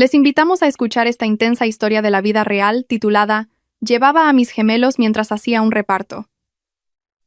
Les invitamos a escuchar esta intensa historia de la vida real titulada Llevaba a mis gemelos mientras hacía un reparto.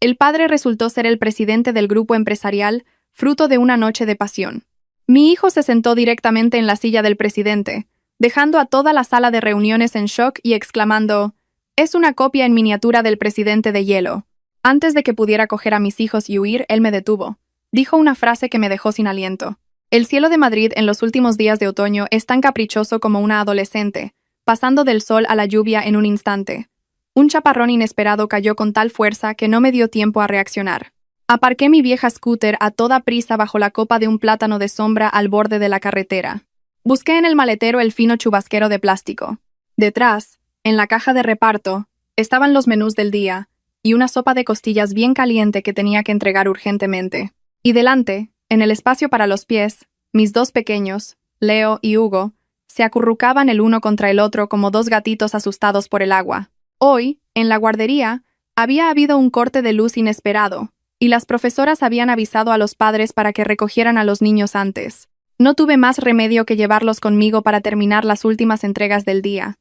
El padre resultó ser el presidente del grupo empresarial, fruto de una noche de pasión. Mi hijo se sentó directamente en la silla del presidente, dejando a toda la sala de reuniones en shock y exclamando: «Es una copia en miniatura del presidente de hielo». Antes de que pudiera coger a mis hijos y huir, él me detuvo. Dijo una frase que me dejó sin aliento. El cielo de Madrid en los últimos días de otoño es tan caprichoso como una adolescente, pasando del sol a la lluvia en un instante. Un chaparrón inesperado cayó con tal fuerza que no me dio tiempo a reaccionar. Aparqué mi vieja scooter a toda prisa bajo la copa de un plátano de sombra al borde de la carretera. Busqué en el maletero el fino chubasquero de plástico. Detrás, en la caja de reparto, estaban los menús del día y una sopa de costillas bien caliente que tenía que entregar urgentemente. Y delante, en el espacio para los pies, mis dos pequeños, Leo y Hugo, se acurrucaban el uno contra el otro como dos gatitos asustados por el agua. Hoy, en la guardería, había habido un corte de luz inesperado, y las profesoras habían avisado a los padres para que recogieran a los niños antes. No tuve más remedio que llevarlos conmigo para terminar las últimas entregas del día.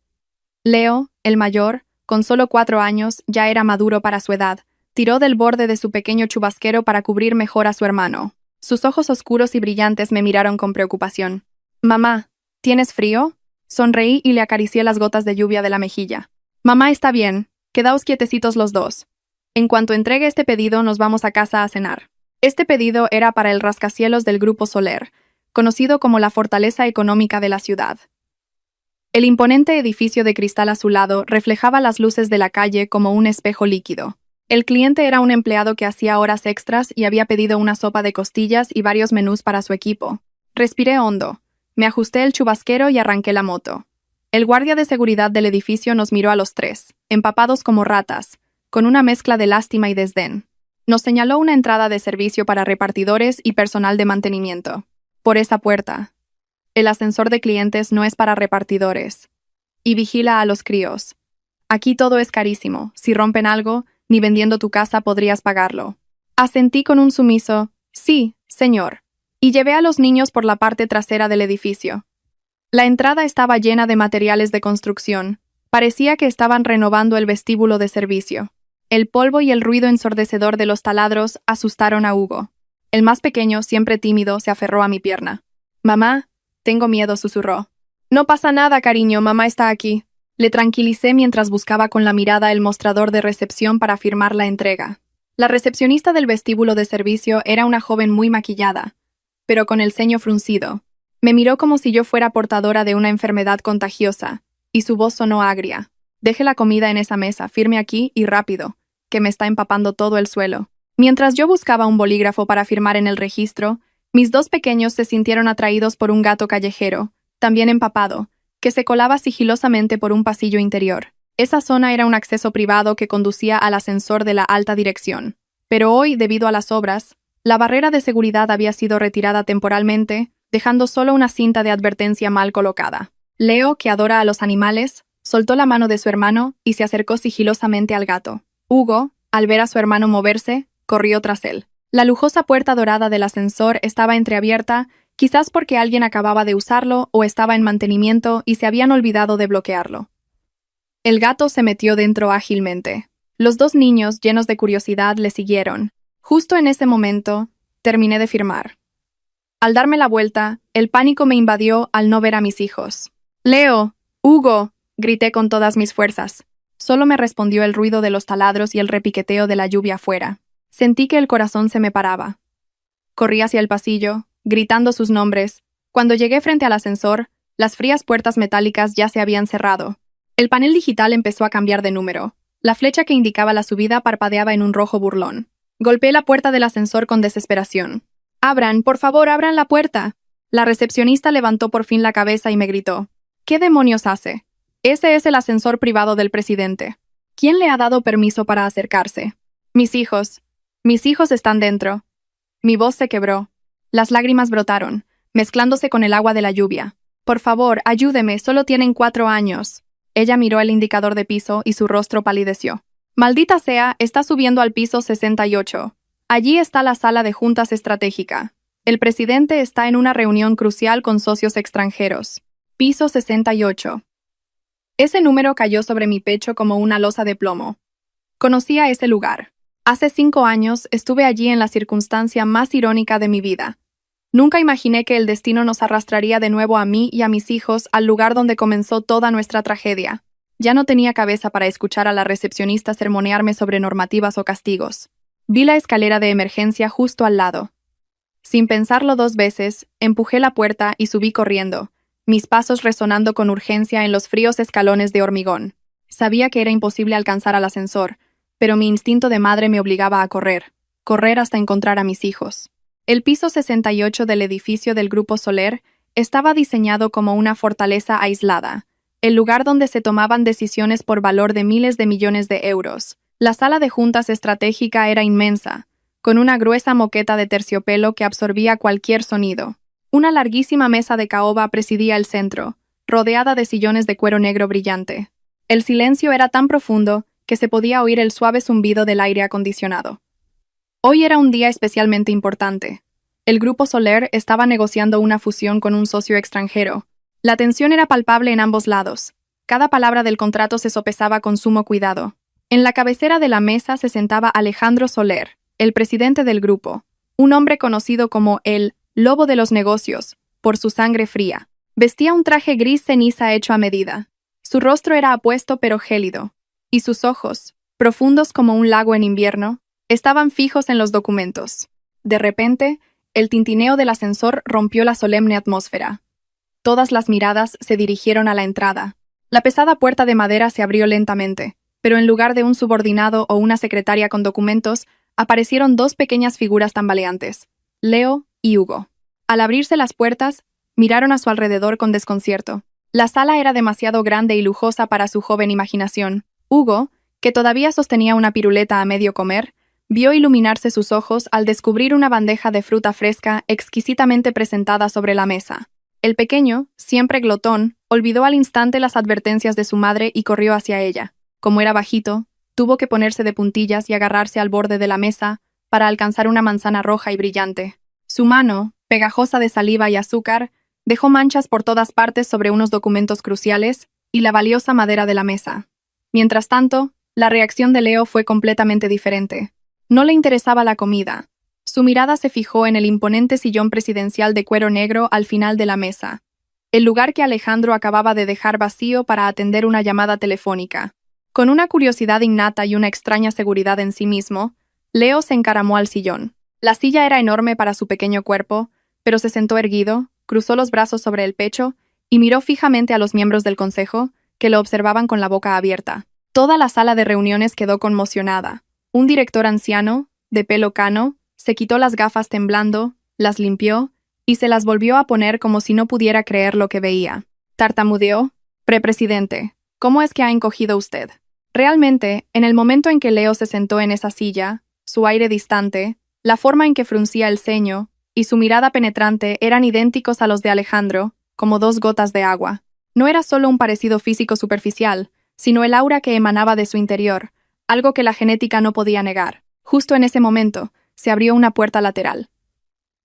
Leo, el mayor, con solo 4 años, ya era maduro para su edad. Tiró del borde de su pequeño chubasquero para cubrir mejor a su hermano. Sus ojos oscuros y brillantes me miraron con preocupación. «Mamá, ¿tienes frío?». Sonreí y le acaricié las gotas de lluvia de la mejilla. «Mamá está bien, quedaos quietecitos los dos. En cuanto entregue este pedido nos vamos a casa a cenar». Este pedido era para el rascacielos del Grupo Soler, conocido como la fortaleza económica de la ciudad. El imponente edificio de cristal azulado reflejaba las luces de la calle como un espejo líquido. El cliente era un empleado que hacía horas extras y había pedido una sopa de costillas y varios menús para su equipo. Respiré hondo, me ajusté el chubasquero y arranqué la moto. El guardia de seguridad del edificio nos miró a los tres, empapados como ratas, con una mezcla de lástima y desdén. Nos señaló una entrada de servicio para repartidores y personal de mantenimiento. «Por esa puerta. El ascensor de clientes no es para repartidores. Y vigila a los críos. Aquí todo es carísimo. Si rompen algo, ni vendiendo tu casa podrías pagarlo». Asentí con un sumiso «Sí, señor», y llevé a los niños por la parte trasera del edificio. La entrada estaba llena de materiales de construcción. Parecía que estaban renovando el vestíbulo de servicio. El polvo y el ruido ensordecedor de los taladros asustaron a Hugo. El más pequeño, siempre tímido, se aferró a mi pierna. «Mamá, tengo miedo», susurró. «No pasa nada, cariño, mamá está aquí». Le tranquilicé mientras buscaba con la mirada el mostrador de recepción para firmar la entrega. La recepcionista del vestíbulo de servicio era una joven muy maquillada, pero con el ceño fruncido. Me miró como si yo fuera portadora de una enfermedad contagiosa, y su voz sonó agria. «Deje la comida en esa mesa, firme aquí y rápido, que me está empapando todo el suelo». Mientras yo buscaba un bolígrafo para firmar en el registro, mis dos pequeños se sintieron atraídos por un gato callejero, también empapado, que se colaba sigilosamente por un pasillo interior. Esa zona era un acceso privado que conducía al ascensor de la alta dirección. Pero hoy, debido a las obras, la barrera de seguridad había sido retirada temporalmente, dejando solo una cinta de advertencia mal colocada. Leo, que adora a los animales, soltó la mano de su hermano y se acercó sigilosamente al gato. Hugo, al ver a su hermano moverse, corrió tras él. La lujosa puerta dorada del ascensor estaba entreabierta, quizás porque alguien acababa de usarlo o estaba en mantenimiento y se habían olvidado de bloquearlo. El gato se metió dentro ágilmente. Los dos niños, llenos de curiosidad, le siguieron. Justo en ese momento, terminé de firmar. Al darme la vuelta, el pánico me invadió al no ver a mis hijos. «Leo, Hugo», grité con todas mis fuerzas. Solo me respondió el ruido de los taladros y el repiqueteo de la lluvia afuera. Sentí que el corazón se me paraba. Corrí hacia el pasillo, gritando sus nombres. Cuando llegué frente al ascensor, las frías puertas metálicas ya se habían cerrado. El panel digital empezó a cambiar de número. La flecha que indicaba la subida parpadeaba en un rojo burlón. Golpeé la puerta del ascensor con desesperación. «Abran, por favor, abran la puerta». La recepcionista levantó por fin la cabeza y me gritó. «¿Qué demonios hace? Ese es el ascensor privado del presidente. ¿Quién le ha dado permiso para acercarse?» Mis hijos están dentro». Mi voz se quebró. Las lágrimas brotaron, mezclándose con el agua de la lluvia. «Por favor, ayúdeme, solo tienen 4 años». Ella miró el indicador de piso y su rostro palideció. «Maldita sea, está subiendo al piso 68. Allí está la sala de juntas estratégica. El presidente está en una reunión crucial con socios extranjeros». Piso 68. Ese número cayó sobre mi pecho como una losa de plomo. Conocía ese lugar. Hace 5 años estuve allí en la circunstancia más irónica de mi vida. Nunca imaginé que el destino nos arrastraría de nuevo a mí y a mis hijos al lugar donde comenzó toda nuestra tragedia. Ya no tenía cabeza para escuchar a la recepcionista sermonearme sobre normativas o castigos. Vi la escalera de emergencia justo al lado. Sin pensarlo 2 veces, empujé la puerta y subí corriendo, mis pasos resonando con urgencia en los fríos escalones de hormigón. Sabía que era imposible alcanzar al ascensor, pero mi instinto de madre me obligaba a correr hasta encontrar a mis hijos. El piso 68 del edificio del Grupo Soler estaba diseñado como una fortaleza aislada, el lugar donde se tomaban decisiones por valor de miles de millones de euros. La sala de juntas estratégica era inmensa, con una gruesa moqueta de terciopelo que absorbía cualquier sonido. Una larguísima mesa de caoba presidía el centro, rodeada de sillones de cuero negro brillante. El silencio era tan profundo que se podía oír el suave zumbido del aire acondicionado. Hoy era un día especialmente importante. El Grupo Soler estaba negociando una fusión con un socio extranjero. La tensión era palpable en ambos lados. Cada palabra del contrato se sopesaba con sumo cuidado. En la cabecera de la mesa se sentaba Alejandro Soler, el presidente del grupo, un hombre conocido como el lobo de los negocios, por su sangre fría. Vestía un traje gris ceniza hecho a medida. Su rostro era apuesto pero gélido, y sus ojos, profundos como un lago en invierno, estaban fijos en los documentos. De repente, el tintineo del ascensor rompió la solemne atmósfera. Todas las miradas se dirigieron a la entrada. La pesada puerta de madera se abrió lentamente, pero en lugar de un subordinado o una secretaria con documentos, aparecieron 2 pequeñas figuras tambaleantes, Leo y Hugo. Al abrirse las puertas, miraron a su alrededor con desconcierto. La sala era demasiado grande y lujosa para su joven imaginación. Hugo, que todavía sostenía una piruleta a medio comer, vio iluminarse sus ojos al descubrir una bandeja de fruta fresca exquisitamente presentada sobre la mesa. El pequeño, siempre glotón, olvidó al instante las advertencias de su madre y corrió hacia ella. Como era bajito, tuvo que ponerse de puntillas y agarrarse al borde de la mesa para alcanzar una manzana roja y brillante. Su mano, pegajosa de saliva y azúcar, dejó manchas por todas partes sobre unos documentos cruciales y la valiosa madera de la mesa. Mientras tanto, la reacción de Leo fue completamente diferente. No le interesaba la comida. Su mirada se fijó en el imponente sillón presidencial de cuero negro al final de la mesa, el lugar que Alejandro acababa de dejar vacío para atender una llamada telefónica. Con una curiosidad innata y una extraña seguridad en sí mismo, Leo se encaramó al sillón. La silla era enorme para su pequeño cuerpo, pero se sentó erguido, cruzó los brazos sobre el pecho y miró fijamente a los miembros del consejo, que lo observaban con la boca abierta. Toda la sala de reuniones quedó conmocionada. Un director anciano, de pelo cano, se quitó las gafas temblando, las limpió y se las volvió a poner como si no pudiera creer lo que veía. Tartamudeó: «Presidente, ¿cómo es que ha encogido usted?» Realmente, en el momento en que Leo se sentó en esa silla, su aire distante, la forma en que fruncía el ceño y su mirada penetrante eran idénticos a los de Alejandro, como 2 gotas de agua. No era solo un parecido físico superficial, sino el aura que emanaba de su interior, algo que la genética no podía negar. Justo en ese momento, se abrió una puerta lateral.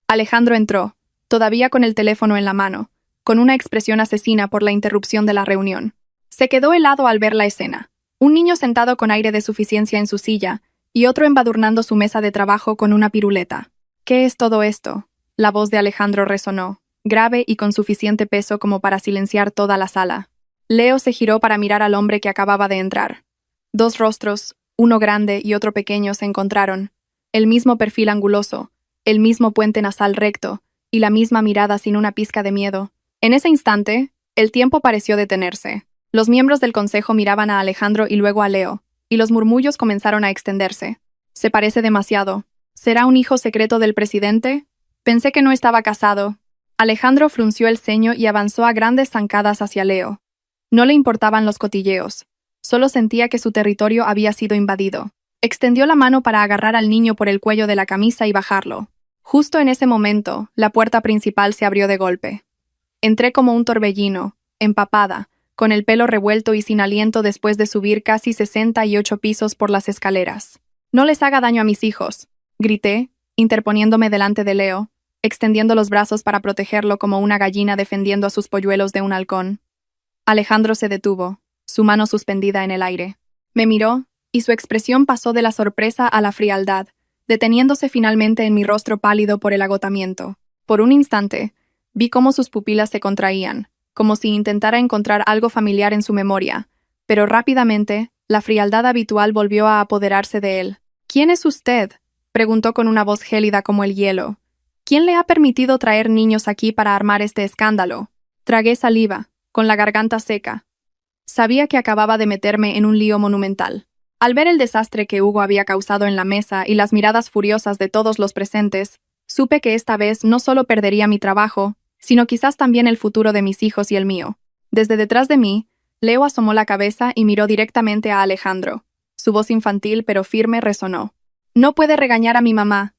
Alejandro entró, todavía con el teléfono en la mano, con una expresión asesina por la interrupción de la reunión. Se quedó helado al ver la escena. Un niño sentado con aire de suficiencia en su silla, y otro embadurnando su mesa de trabajo con una piruleta. «¿Qué es todo esto?», la voz de Alejandro resonó, grave y con suficiente peso como para silenciar toda la sala. Leo se giró para mirar al hombre que acababa de entrar. 2 rostros, uno grande y otro pequeño, se encontraron. El mismo perfil anguloso, el mismo puente nasal recto, y la misma mirada sin una pizca de miedo. En ese instante, el tiempo pareció detenerse. Los miembros del consejo miraban a Alejandro y luego a Leo, y los murmullos comenzaron a extenderse. «Se parece demasiado. ¿Será un hijo secreto del presidente? Pensé que no estaba casado». Alejandro frunció el ceño y avanzó a grandes zancadas hacia Leo. No le importaban los cotilleos. Solo sentía que su territorio había sido invadido. Extendió la mano para agarrar al niño por el cuello de la camisa y bajarlo. Justo en ese momento, la puerta principal se abrió de golpe. Entré como un torbellino, empapada, con el pelo revuelto y sin aliento después de subir casi 68 pisos por las escaleras. «No les haga daño a mis hijos», grité, interponiéndome delante de Leo, extendiendo los brazos para protegerlo como una gallina defendiendo a sus polluelos de un halcón. Alejandro se detuvo, su mano suspendida en el aire. Me miró, y su expresión pasó de la sorpresa a la frialdad, deteniéndose finalmente en mi rostro pálido por el agotamiento. Por un instante, vi cómo sus pupilas se contraían, como si intentara encontrar algo familiar en su memoria, pero rápidamente, la frialdad habitual volvió a apoderarse de él. «¿Quién es usted?», preguntó con una voz gélida como el hielo. «¿Quién le ha permitido traer niños aquí para armar este escándalo?» Tragué saliva, con la garganta seca. Sabía que acababa de meterme en un lío monumental. Al ver el desastre que Hugo había causado en la mesa y las miradas furiosas de todos los presentes, supe que esta vez no solo perdería mi trabajo, sino quizás también el futuro de mis hijos y el mío. Desde detrás de mí, Leo asomó la cabeza y miró directamente a Alejandro. Su voz infantil pero firme resonó. «No puede regañar a mi mamá.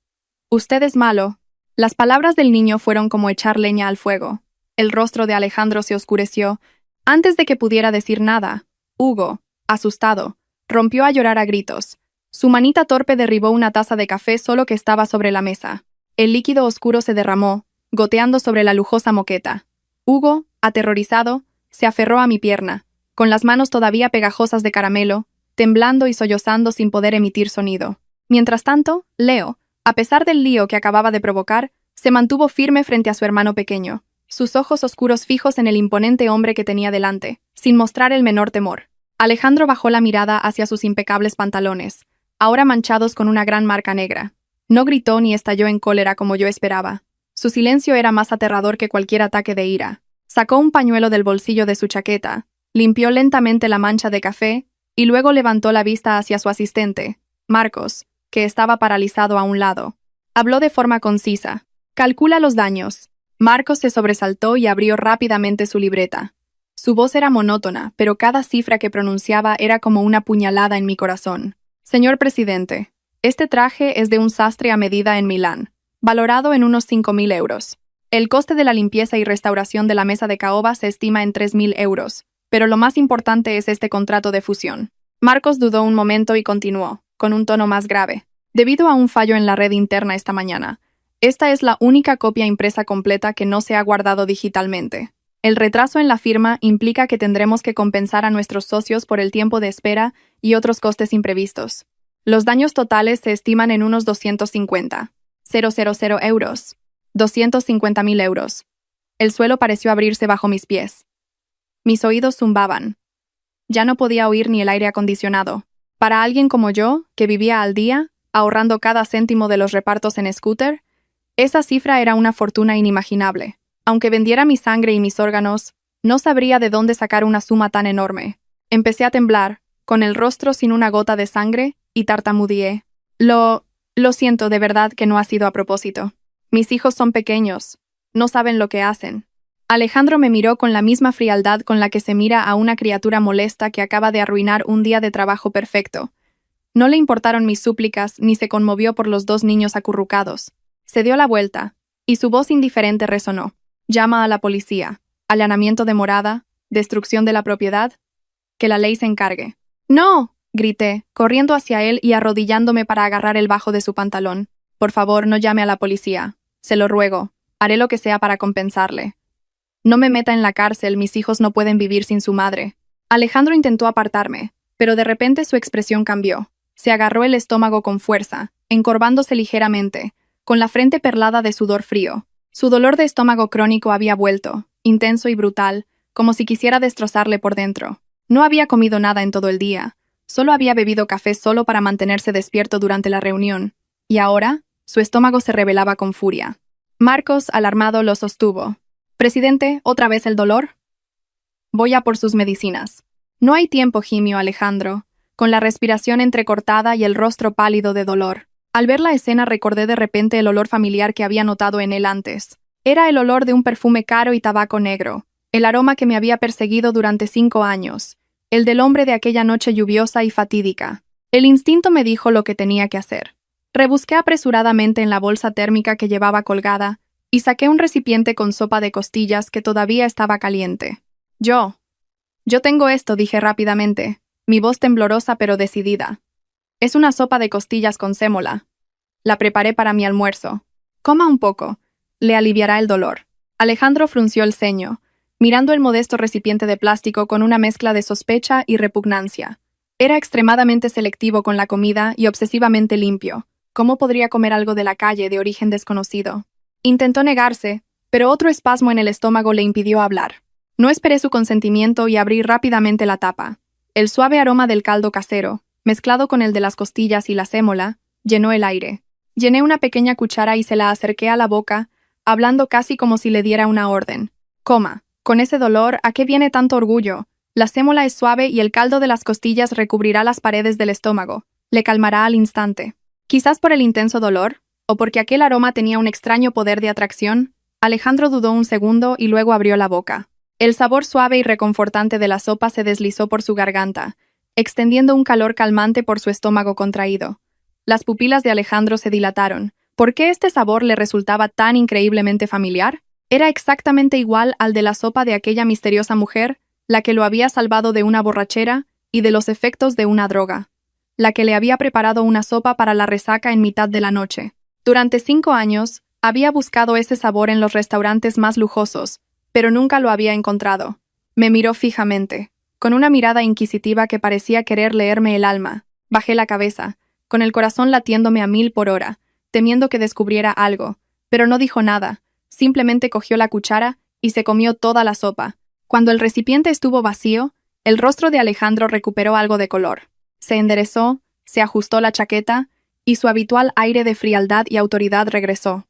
Usted es malo». Las palabras del niño fueron como echar leña al fuego. El rostro de Alejandro se oscureció. Antes de que pudiera decir nada, Hugo, asustado, rompió a llorar a gritos. Su manita torpe derribó una taza de café solo que estaba sobre la mesa. El líquido oscuro se derramó, goteando sobre la lujosa moqueta. Hugo, aterrorizado, se aferró a mi pierna, con las manos todavía pegajosas de caramelo, temblando y sollozando sin poder emitir sonido. Mientras tanto, Leo, a pesar del lío que acababa de provocar, se mantuvo firme frente a su hermano pequeño, sus ojos oscuros fijos en el imponente hombre que tenía delante, sin mostrar el menor temor. Alejandro bajó la mirada hacia sus impecables pantalones, ahora manchados con una gran marca negra. No gritó ni estalló en cólera como yo esperaba. Su silencio era más aterrador que cualquier ataque de ira. Sacó un pañuelo del bolsillo de su chaqueta, limpió lentamente la mancha de café y luego levantó la vista hacia su asistente, Marcos, que estaba paralizado a un lado. Habló de forma concisa. «Calcula los daños». Marcos se sobresaltó y abrió rápidamente su libreta. Su voz era monótona, pero cada cifra que pronunciaba era como una puñalada en mi corazón. «Señor presidente, este traje es de un sastre a medida en Milán, valorado en unos 5.000 euros. El coste de la limpieza y restauración de la mesa de caoba se estima en 3.000 euros, pero lo más importante es este contrato de fusión». Marcos dudó un momento y continuó, con un tono más grave. «Debido a un fallo en la red interna esta mañana, esta es la única copia impresa completa que no se ha guardado digitalmente. El retraso en la firma implica que tendremos que compensar a nuestros socios por el tiempo de espera y otros costes imprevistos. Los daños totales se estiman en unos 250.000 euros. 250.000 euros. El suelo pareció abrirse bajo mis pies. Mis oídos zumbaban. Ya no podía oír ni el aire acondicionado. Para alguien como yo, que vivía al día, ahorrando cada céntimo de los repartos en scooter, esa cifra era una fortuna inimaginable. Aunque vendiera mi sangre y mis órganos, no sabría de dónde sacar una suma tan enorme. Empecé a temblar, con el rostro sin una gota de sangre, y tartamudeé. Lo siento, de verdad que no ha sido a propósito. Mis hijos son pequeños. No saben lo que hacen». Alejandro me miró con la misma frialdad con la que se mira a una criatura molesta que acaba de arruinar un día de trabajo perfecto. No le importaron mis súplicas ni se conmovió por los dos niños acurrucados. Se dio la vuelta, y su voz indiferente resonó. «Llama a la policía. Allanamiento de morada, destrucción de la propiedad. Que la ley se encargue». «¡No!», grité, corriendo hacia él y arrodillándome para agarrar el bajo de su pantalón. «Por favor, no llame a la policía. Se lo ruego. Haré lo que sea para compensarle. No me meta en la cárcel, mis hijos no pueden vivir sin su madre». Alejandro intentó apartarme, pero de repente su expresión cambió. Se agarró el estómago con fuerza, encorvándose ligeramente, con la frente perlada de sudor frío. Su dolor de estómago crónico había vuelto, intenso y brutal, como si quisiera destrozarle por dentro. No había comido nada en todo el día, solo había bebido café solo para mantenerse despierto durante la reunión, y ahora, su estómago se rebelaba con furia. Marcos, alarmado, lo sostuvo. «Presidente, ¿otra vez el dolor?» «Voy a por sus medicinas». «No hay tiempo», gimió Alejandro, con la respiración entrecortada y el rostro pálido de dolor. Al ver la escena recordé de repente el olor familiar que había notado en él antes. Era el olor de un perfume caro y tabaco negro, el aroma que me había perseguido durante 5 años, el del hombre de aquella noche lluviosa y fatídica. El instinto me dijo lo que tenía que hacer. Rebusqué apresuradamente en la bolsa térmica que llevaba colgada y saqué un recipiente con sopa de costillas que todavía estaba caliente. Yo tengo esto», dije rápidamente, mi voz temblorosa pero decidida. «Es una sopa de costillas con sémola. La preparé para mi almuerzo. Coma un poco. le aliviará el dolor. Alejandro frunció el ceño, mirando el modesto recipiente de plástico con una mezcla de sospecha y repugnancia. Era extremadamente selectivo con la comida y obsesivamente limpio. ¿Cómo podría comer algo de la calle de origen desconocido? Intentó negarse, pero otro espasmo en el estómago le impidió hablar. No esperé su consentimiento y abrí rápidamente la tapa. El suave aroma del caldo casero, mezclado con el de las costillas y la sémola, llenó el aire. Llené una pequeña cuchara y se la acerqué a la boca, hablando casi como si le diera una orden. Coma. Con ese dolor, ¿a qué viene tanto orgullo? La sémola es suave y el caldo de las costillas recubrirá las paredes del estómago. Le calmará al instante. Quizás por el intenso dolor, o porque aquel aroma tenía un extraño poder de atracción, Alejandro dudó un segundo y luego abrió la boca. El sabor suave y reconfortante de la sopa se deslizó por su garganta, extendiendo un calor calmante por su estómago contraído. Las pupilas de Alejandro se dilataron. ¿Por qué este sabor le resultaba tan increíblemente familiar? Era exactamente igual al de la sopa de aquella misteriosa mujer, la que lo había salvado de una borrachera y de los efectos de una droga, la que le había preparado una sopa para la resaca en mitad de la noche. Durante 5 años, había buscado ese sabor en los restaurantes más lujosos, pero nunca lo había encontrado. Me miró fijamente, con una mirada inquisitiva que parecía querer leerme el alma. Bajé la cabeza, con el corazón latiéndome a 1000 por hora, temiendo que descubriera algo, pero no dijo nada, simplemente cogió la cuchara y se comió toda la sopa. Cuando el recipiente estuvo vacío, el rostro de Alejandro recuperó algo de color. Se enderezó, se ajustó la chaqueta, y su habitual aire de frialdad y autoridad regresó.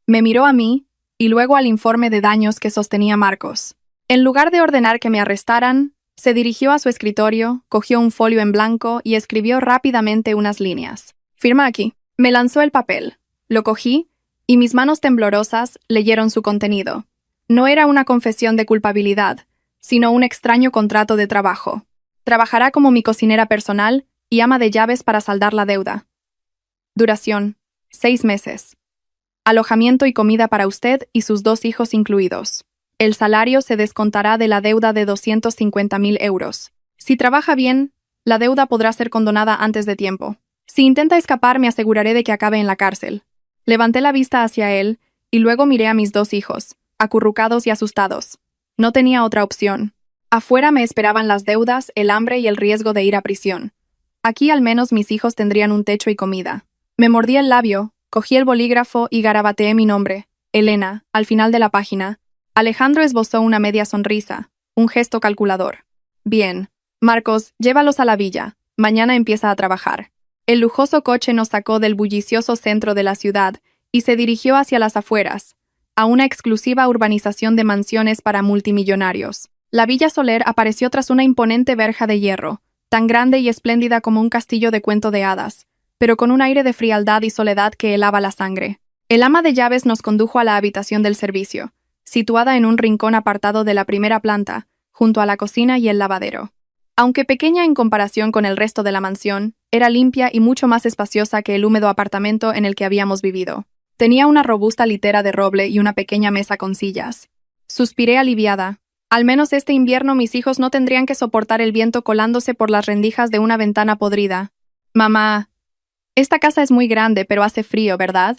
Me miró a mí, y luego al informe de daños que sostenía Marcos. En lugar de ordenar que me arrestaran, se dirigió a su escritorio, cogió un folio en blanco y escribió rápidamente unas líneas. «Firma aquí». Me lanzó el papel. Lo cogí, y mis manos temblorosas leyeron su contenido. No era una confesión de culpabilidad, sino un extraño contrato de trabajo. Trabajará como mi cocinera personal y ama de llaves para saldar la deuda. Duración: 6 meses. Alojamiento y comida para usted y sus 2 hijos incluidos. El salario se descontará de la deuda de 250.000 euros. Si trabaja bien, la deuda podrá ser condonada antes de tiempo. Si intenta escapar, me aseguraré de que acabe en la cárcel. Levanté la vista hacia él y luego miré a mis 2 hijos, acurrucados y asustados. No tenía otra opción. Afuera me esperaban las deudas, el hambre y el riesgo de ir a prisión. Aquí al menos mis hijos tendrían un techo y comida. Me mordí el labio, cogí el bolígrafo y garabateé mi nombre, Elena, al final de la página. Alejandro esbozó una media sonrisa, un gesto calculador. Bien. Marcos, llévalos a la villa. Mañana empieza a trabajar. El lujoso coche nos sacó del bullicioso centro de la ciudad y se dirigió hacia las afueras, a una exclusiva urbanización de mansiones para multimillonarios. La Villa Soler apareció tras una imponente verja de hierro, tan grande y espléndida como un castillo de cuento de hadas, pero con un aire de frialdad y soledad que helaba la sangre. El ama de llaves nos condujo a la habitación del servicio, situada en un rincón apartado de la primera planta, junto a la cocina y el lavadero. Aunque pequeña en comparación con el resto de la mansión, era limpia y mucho más espaciosa que el húmedo apartamento en el que habíamos vivido. Tenía una robusta litera de roble y una pequeña mesa con sillas. Suspiré aliviada. Al menos este invierno mis hijos no tendrían que soportar el viento colándose por las rendijas de una ventana podrida. «Mamá, esta casa es muy grande, pero hace frío, ¿verdad?»,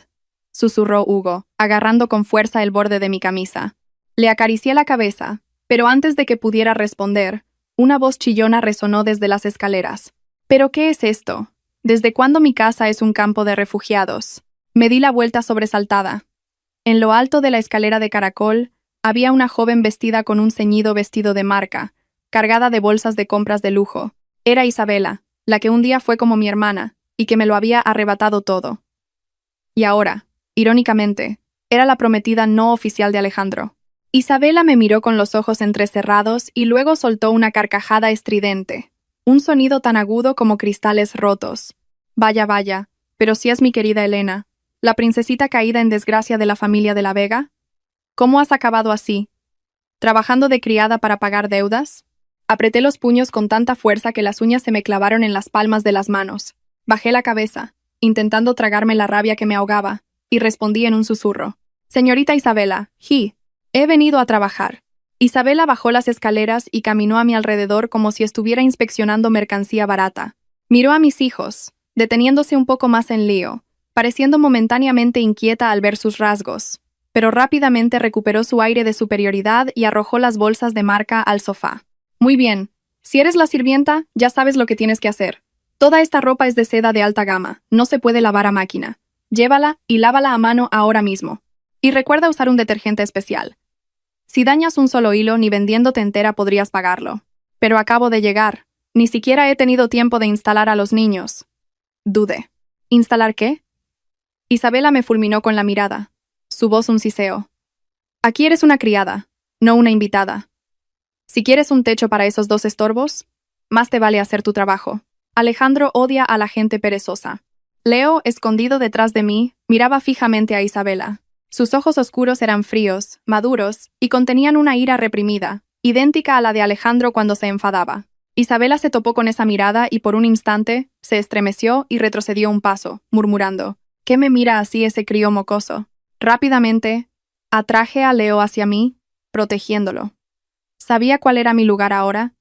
susurró Hugo, agarrando con fuerza el borde de mi camisa. Le acaricié la cabeza, pero antes de que pudiera responder, una voz chillona resonó desde las escaleras. «¿Pero qué es esto? ¿Desde cuándo mi casa es un campo de refugiados?». Me di la vuelta sobresaltada. En lo alto de la escalera de caracol había una joven vestida con un ceñido vestido de marca, cargada de bolsas de compras de lujo. Era Isabela, la que un día fue como mi hermana, y que me lo había arrebatado todo. Y ahora, irónicamente, era la prometida no oficial de Alejandro. Isabela me miró con los ojos entrecerrados y luego soltó una carcajada estridente, un sonido tan agudo como cristales rotos. «Vaya, vaya, pero si es mi querida Elena, la princesita caída en desgracia de la familia de la Vega. ¿Cómo has acabado así? ¿Trabajando de criada para pagar deudas?». Apreté los puños con tanta fuerza que las uñas se me clavaron en las palmas de las manos. Bajé la cabeza, intentando tragarme la rabia que me ahogaba, y respondí en un susurro. «Señorita Isabela, he venido a trabajar». Isabela bajó las escaleras y caminó a mi alrededor como si estuviera inspeccionando mercancía barata. Miró a mis hijos, deteniéndose un poco más en lío, pareciendo momentáneamente inquieta al ver sus rasgos. pero rápidamente recuperó su aire de superioridad y arrojó las bolsas de marca al sofá. Muy bien. Si eres la sirvienta, ya sabes lo que tienes que hacer. Toda esta ropa es de seda de alta gama, no se puede lavar a máquina. Llévala y lávala a mano ahora mismo. Y recuerda usar un detergente especial. Si dañas un solo hilo, ni vendiéndote entera podrías pagarlo. Pero acabo de llegar. Ni siquiera he tenido tiempo de instalar a los niños. Dudé. ¿Instalar qué? Isabela me fulminó con la mirada. Su voz un siseo. Aquí eres una criada, no una invitada. Si quieres un techo para esos dos estorbos, más te vale hacer tu trabajo. Alejandro odia a la gente perezosa. Leo, escondido detrás de mí, miraba fijamente a Isabela. Sus ojos oscuros eran fríos, maduros, y contenían una ira reprimida, idéntica a la de Alejandro cuando se enfadaba. Isabela se topó con esa mirada y por un instante se estremeció y retrocedió un paso, murmurando: ¿Qué me mira así ese crío mocoso? Rápidamente, atraje a Leo hacia mí, protegiéndolo. Sabía cuál era mi lugar ahora.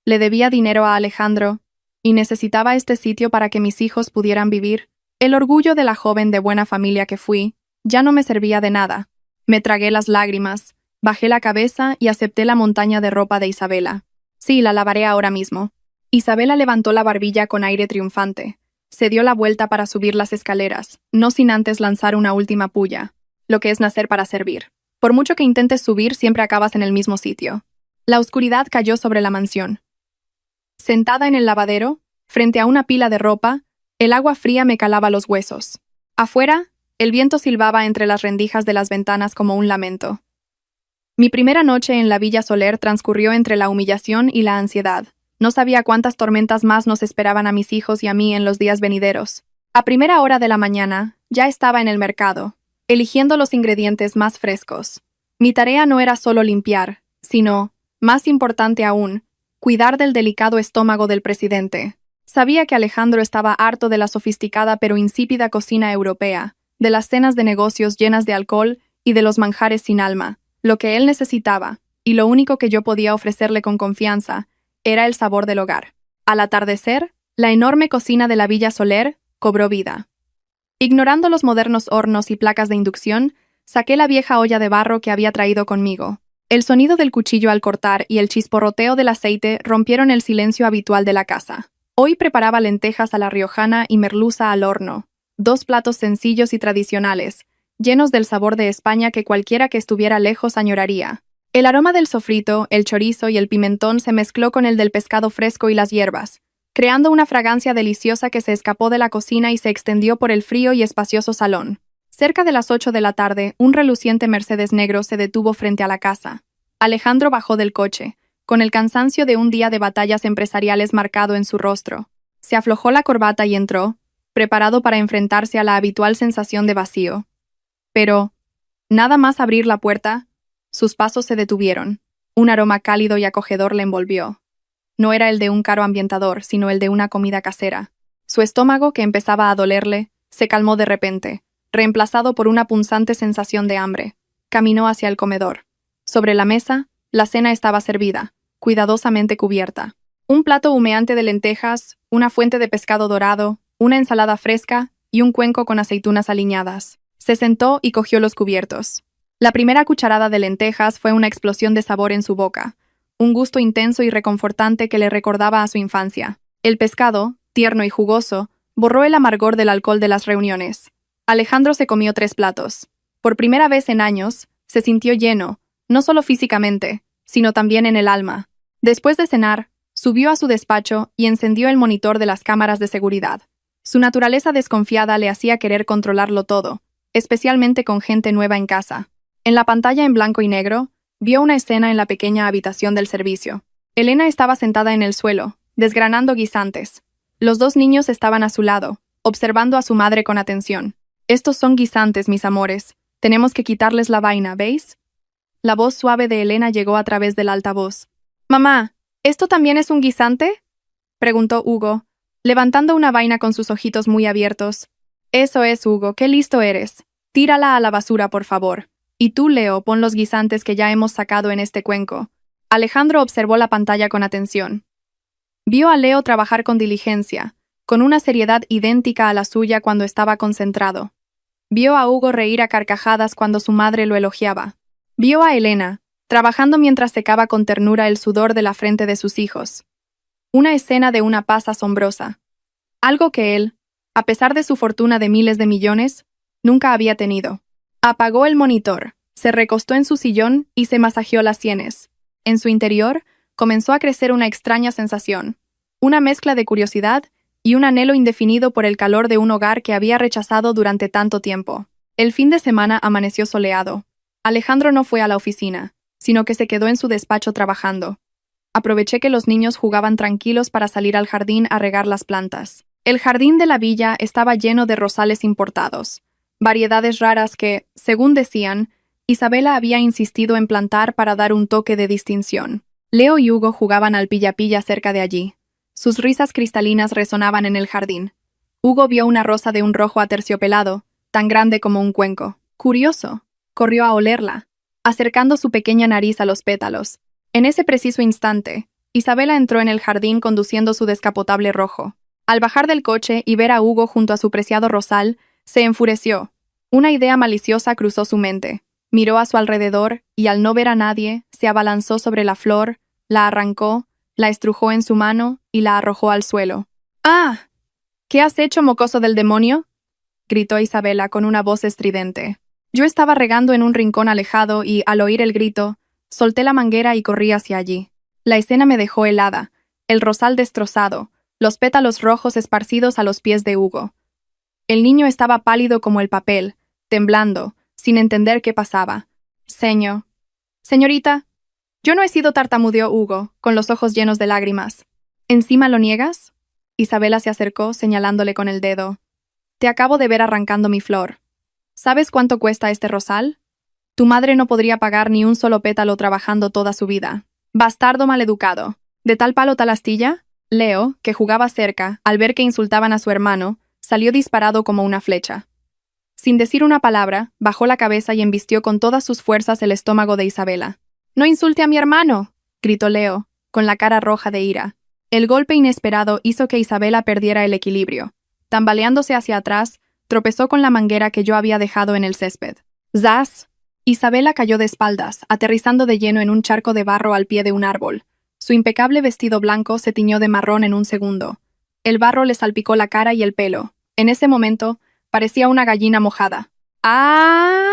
Le debía dinero a Alejandro, y necesitaba este sitio para que mis hijos pudieran vivir. El orgullo de la joven de buena familia que fui ya no me servía de nada. Me tragué las lágrimas, bajé la cabeza y acepté la montaña de ropa de Isabela. Sí, la lavaré ahora mismo. Isabela levantó la barbilla con aire triunfante. Se dio la vuelta para subir las escaleras, no sin antes lanzar una última pulla. Lo que es nacer para servir. Por mucho que intentes subir, siempre acabas en el mismo sitio. La oscuridad cayó sobre la mansión. Sentada en el lavadero, frente a una pila de ropa, el agua fría me calaba los huesos. Afuera, el viento silbaba entre las rendijas de las ventanas como un lamento. Mi primera noche en la Villa Soler transcurrió entre la humillación y la ansiedad. No sabía cuántas tormentas más nos esperaban a mis hijos y a mí en los días venideros. A primera hora de la mañana, ya estaba en el mercado, eligiendo los ingredientes más frescos. Mi tarea no era solo limpiar, sino, más importante aún, cuidar del delicado estómago del presidente. Sabía que Alejandro estaba harto de la sofisticada pero insípida cocina europea, de las cenas de negocios llenas de alcohol y de los manjares sin alma. Lo que él necesitaba, y lo único que yo podía ofrecerle con confianza, era el sabor del hogar. Al atardecer, la enorme cocina de la Villa Soler cobró vida. Ignorando los modernos hornos y placas de inducción, saqué la vieja olla de barro que había traído conmigo. El sonido del cuchillo al cortar y el chisporroteo del aceite rompieron el silencio habitual de la casa. Hoy preparaba lentejas a la riojana y merluza al horno, dos platos sencillos y tradicionales, llenos del sabor de España que cualquiera que estuviera lejos añoraría. El aroma del sofrito, el chorizo y el pimentón se mezcló con el del pescado fresco y las hierbas, creando una fragancia deliciosa que se escapó de la cocina y se extendió por el frío y espacioso salón. Cerca de las 8 de la tarde, un reluciente Mercedes negro se detuvo frente a la casa. Alejandro bajó del coche, con el cansancio de un día de batallas empresariales marcado en su rostro. Se aflojó la corbata y entró, preparado para enfrentarse a la habitual sensación de vacío. Pero, nada más abrir la puerta, sus pasos se detuvieron. Un aroma cálido y acogedor le envolvió. No era el de un caro ambientador, sino el de una comida casera. Su estómago, que empezaba a dolerle, se calmó de repente, reemplazado por una punzante sensación de hambre. Caminó hacia el comedor. Sobre la mesa, la cena estaba servida, cuidadosamente cubierta. Un plato humeante de lentejas, una fuente de pescado dorado, una ensalada fresca y un cuenco con aceitunas aliñadas. Se sentó y cogió los cubiertos. La primera cucharada de lentejas fue una explosión de sabor en su boca, un gusto intenso y reconfortante que le recordaba a su infancia. El pescado, tierno y jugoso, borró el amargor del alcohol de las reuniones. Alejandro se comió 3 platos. Por primera vez en años, se sintió lleno, no solo físicamente, sino también en el alma. Después de cenar, subió a su despacho y encendió el monitor de las cámaras de seguridad. Su naturaleza desconfiada le hacía querer controlarlo todo, especialmente con gente nueva en casa. En la pantalla en blanco y negro, vio una escena en la pequeña habitación del servicio. Elena estaba sentada en el suelo, desgranando guisantes. Los 2 niños estaban a su lado, observando a su madre con atención. «Estos son guisantes, mis amores. Tenemos que quitarles la vaina, ¿veis?» La voz suave de Elena llegó a través del altavoz. «Mamá, ¿esto también es un guisante?», preguntó Hugo, levantando una vaina con sus ojitos muy abiertos. «Eso es, Hugo, qué listo eres. Tírala a la basura, por favor. Y tú, Leo, pon los guisantes que ya hemos sacado en este cuenco». Alejandro observó la pantalla con atención. Vio a Leo trabajar con diligencia, con una seriedad idéntica a la suya cuando estaba concentrado. Vio a Hugo reír a carcajadas cuando su madre lo elogiaba. Vio a Elena, trabajando mientras secaba con ternura el sudor de la frente de sus hijos. Una escena de una paz asombrosa. Algo que él, a pesar de su fortuna de miles de millones, nunca había tenido. Apagó el monitor, se recostó en su sillón y se masajeó las sienes. En su interior, comenzó a crecer una extraña sensación, una mezcla de curiosidad y un anhelo indefinido por el calor de un hogar que había rechazado durante tanto tiempo. El fin de semana amaneció soleado. Alejandro no fue a la oficina, sino que se quedó en su despacho trabajando. Aproveché que los niños jugaban tranquilos para salir al jardín a regar las plantas. El jardín de la villa estaba lleno de rosales importados, variedades raras que, según decían, Isabela había insistido en plantar para dar un toque de distinción. Leo y Hugo jugaban al pilla-pilla cerca de allí. Sus risas cristalinas resonaban en el jardín. Hugo vio una rosa de un rojo aterciopelado, tan grande como un cuenco. Curioso, corrió a olerla, acercando su pequeña nariz a los pétalos. En ese preciso instante, Isabela entró en el jardín conduciendo su descapotable rojo. Al bajar del coche y ver a Hugo junto a su preciado rosal, se enfureció. Una idea maliciosa cruzó su mente. Miró a su alrededor y, al no ver a nadie, se abalanzó sobre la flor, la arrancó, la estrujó en su mano y la arrojó al suelo. ¡Ah! ¿Qué has hecho, mocoso del demonio?, gritó Isabela con una voz estridente. Yo estaba regando en un rincón alejado y, al oír el grito, solté la manguera y corrí hacia allí. La escena me dejó helada, el rosal destrozado, los pétalos rojos esparcidos a los pies de Hugo. El niño estaba pálido como el papel, temblando, sin entender qué pasaba. Señorita, yo no he sido, tartamudeó Hugo, con los ojos llenos de lágrimas. ¿Encima lo niegas? Isabela se acercó, señalándole con el dedo. Te acabo de ver arrancando mi flor. ¿Sabes cuánto cuesta este rosal? Tu madre no podría pagar ni un solo pétalo trabajando toda su vida. Bastardo maleducado. ¿De tal palo tal astilla? Leo, que jugaba cerca, al ver que insultaban a su hermano, salió disparado como una flecha. Sin decir una palabra, bajó la cabeza y embistió con todas sus fuerzas el estómago de Isabela. «¡No insulte a mi hermano!», gritó Leo, con la cara roja de ira. El golpe inesperado hizo que Isabela perdiera el equilibrio. Tambaleándose hacia atrás, tropezó con la manguera que yo había dejado en el césped. ¡Zas! Isabela cayó de espaldas, aterrizando de lleno en un charco de barro al pie de un árbol. Su impecable vestido blanco se tiñó de marrón en un segundo. El barro le salpicó la cara y el pelo. En ese momento, parecía una gallina mojada. ¡Ah!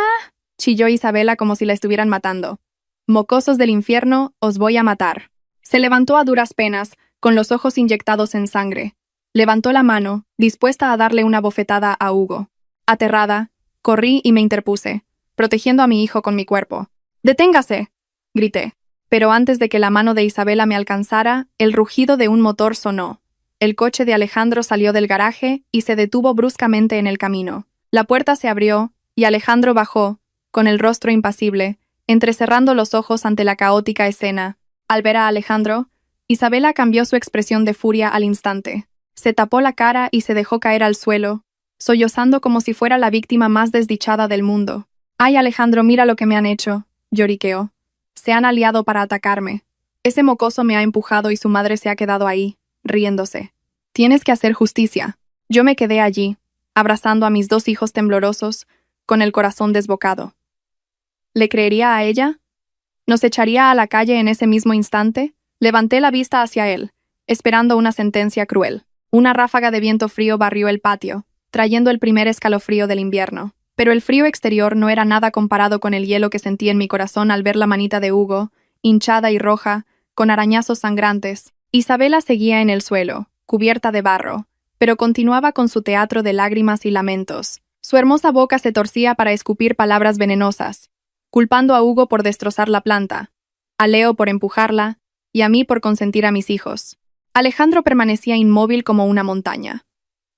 Chilló Isabela como si la estuvieran matando. «Mocosos del infierno, os voy a matar». Se levantó a duras penas, con los ojos inyectados en sangre. Levantó la mano, dispuesta a darle una bofetada a Hugo. Aterrada, corrí y me interpuse, protegiendo a mi hijo con mi cuerpo. «¡Deténgase!», grité. Pero antes de que la mano de Isabela me alcanzara, el rugido de un motor sonó. El coche de Alejandro salió del garaje y se detuvo bruscamente en el camino. La puerta se abrió y Alejandro bajó, con el rostro impasible, entrecerrando los ojos ante la caótica escena. Al ver a Alejandro, Isabela cambió su expresión de furia al instante. Se tapó la cara y se dejó caer al suelo, sollozando como si fuera la víctima más desdichada del mundo. «Ay, Alejandro, mira lo que me han hecho», lloriqueó. «Se han aliado para atacarme. Ese mocoso me ha empujado y su madre se ha quedado ahí, riéndose. Tienes que hacer justicia». Yo me quedé allí, abrazando a mis dos hijos temblorosos, con el corazón desbocado. ¿Le creería a ella? ¿Nos echaría a la calle en ese mismo instante? Levanté la vista hacia él, esperando una sentencia cruel. Una ráfaga de viento frío barrió el patio, trayendo el primer escalofrío del invierno. Pero el frío exterior no era nada comparado con el hielo que sentí en mi corazón al ver la manita de Hugo, hinchada y roja, con arañazos sangrantes. Isabela seguía en el suelo, cubierta de barro, pero continuaba con su teatro de lágrimas y lamentos. Su hermosa boca se torcía para escupir palabras venenosas, culpando a Hugo por destrozar la planta, a Leo por empujarla y a mí por consentir a mis hijos. Alejandro permanecía inmóvil como una montaña.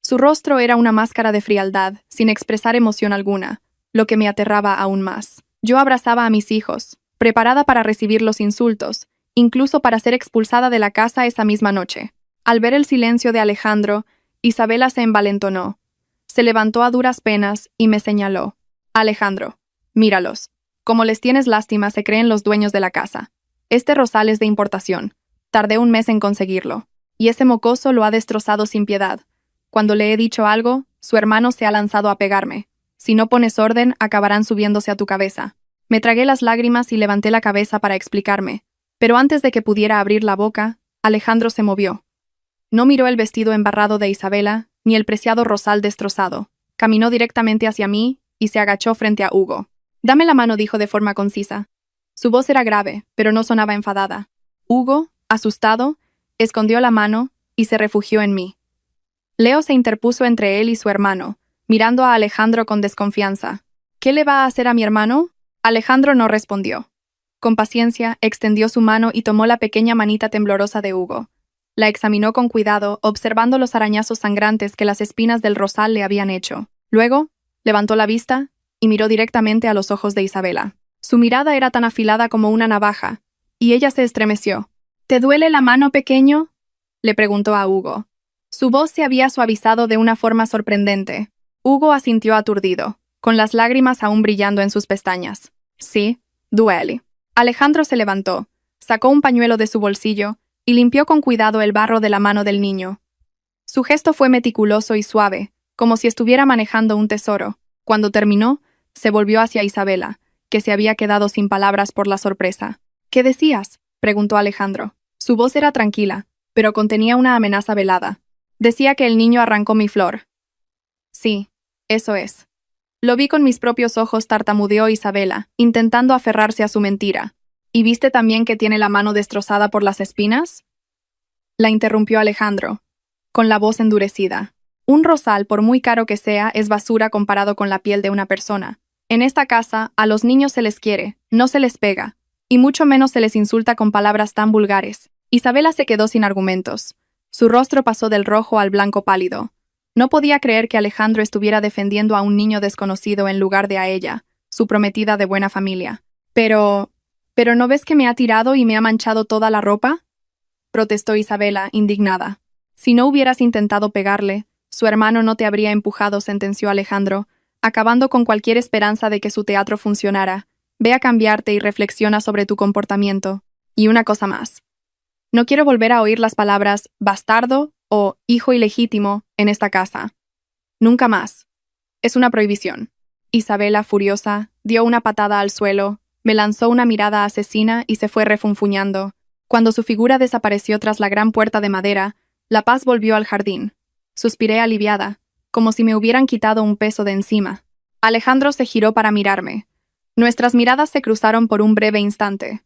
Su rostro era una máscara de frialdad, sin expresar emoción alguna, lo que me aterraba aún más. Yo abrazaba a mis hijos, preparada para recibir los insultos, incluso para ser expulsada de la casa esa misma noche. Al ver el silencio de Alejandro, Isabela se envalentonó. Se levantó a duras penas y me señaló. «Alejandro, míralos. Como les tienes lástima, se creen los dueños de la casa. Este rosal es de importación. Tardé un mes en conseguirlo. Y ese mocoso lo ha destrozado sin piedad. Cuando le he dicho algo, su hermano se ha lanzado a pegarme. Si no pones orden, acabarán subiéndose a tu cabeza. Me tragué las lágrimas y levanté la cabeza para explicarme, pero antes de que pudiera abrir la boca, Alejandro se movió. No miró el vestido embarrado de Isabela, ni el preciado rosal destrozado. Caminó directamente hacia mí y se agachó frente a Hugo. «Dame la mano», dijo de forma concisa. Su voz era grave, pero no sonaba enfadada. Hugo, asustado, escondió la mano y se refugió en mí. Leo se interpuso entre él y su hermano, mirando a Alejandro con desconfianza. «¿Qué le va a hacer a mi hermano?» Alejandro no respondió. Con paciencia, extendió su mano y tomó la pequeña manita temblorosa de Hugo. La examinó con cuidado, observando los arañazos sangrantes que las espinas del rosal le habían hecho. Luego, levantó la vista y miró directamente a los ojos de Isabela. Su mirada era tan afilada como una navaja, y ella se estremeció. «¿Te duele la mano, pequeño?», le preguntó a Hugo. Su voz se había suavizado de una forma sorprendente. Hugo asintió aturdido, con las lágrimas aún brillando en sus pestañas. «Sí, duele». Alejandro se levantó, sacó un pañuelo de su bolsillo y limpió con cuidado el barro de la mano del niño. Su gesto fue meticuloso y suave, como si estuviera manejando un tesoro. Cuando terminó, se volvió hacia Isabela, que se había quedado sin palabras por la sorpresa. «¿Qué decías?», preguntó Alejandro. Su voz era tranquila, pero contenía una amenaza velada. «Decía que el niño arrancó mi flor». «Sí, eso es». «Lo vi con mis propios ojos», tartamudeó Isabela, intentando aferrarse a su mentira. «¿Y viste también que tiene la mano destrozada por las espinas?», la interrumpió Alejandro, con la voz endurecida. «Un rosal, por muy caro que sea, es basura comparado con la piel de una persona. En esta casa, a los niños se les quiere, no se les pega, y mucho menos se les insulta con palabras tan vulgares». Isabela se quedó sin argumentos. Su rostro pasó del rojo al blanco pálido. No podía creer que Alejandro estuviera defendiendo a un niño desconocido en lugar de a ella, su prometida de buena familia. «¿Pero no ves que me ha tirado y me ha manchado toda la ropa?», protestó Isabela, indignada. «Si no hubieras intentado pegarle, su hermano no te habría empujado», sentenció Alejandro, acabando con cualquier esperanza de que su teatro funcionara. «Ve a cambiarte y reflexiona sobre tu comportamiento. Y una cosa más. No quiero volver a oír las palabras bastardo o hijo ilegítimo en esta casa. Nunca más. Es una prohibición». Isabela, furiosa, dio una patada al suelo, me lanzó una mirada asesina y se fue refunfuñando. Cuando su figura desapareció tras la gran puerta de madera, la paz volvió al jardín. Suspiré aliviada, como si me hubieran quitado un peso de encima. Alejandro se giró para mirarme. Nuestras miradas se cruzaron por un breve instante.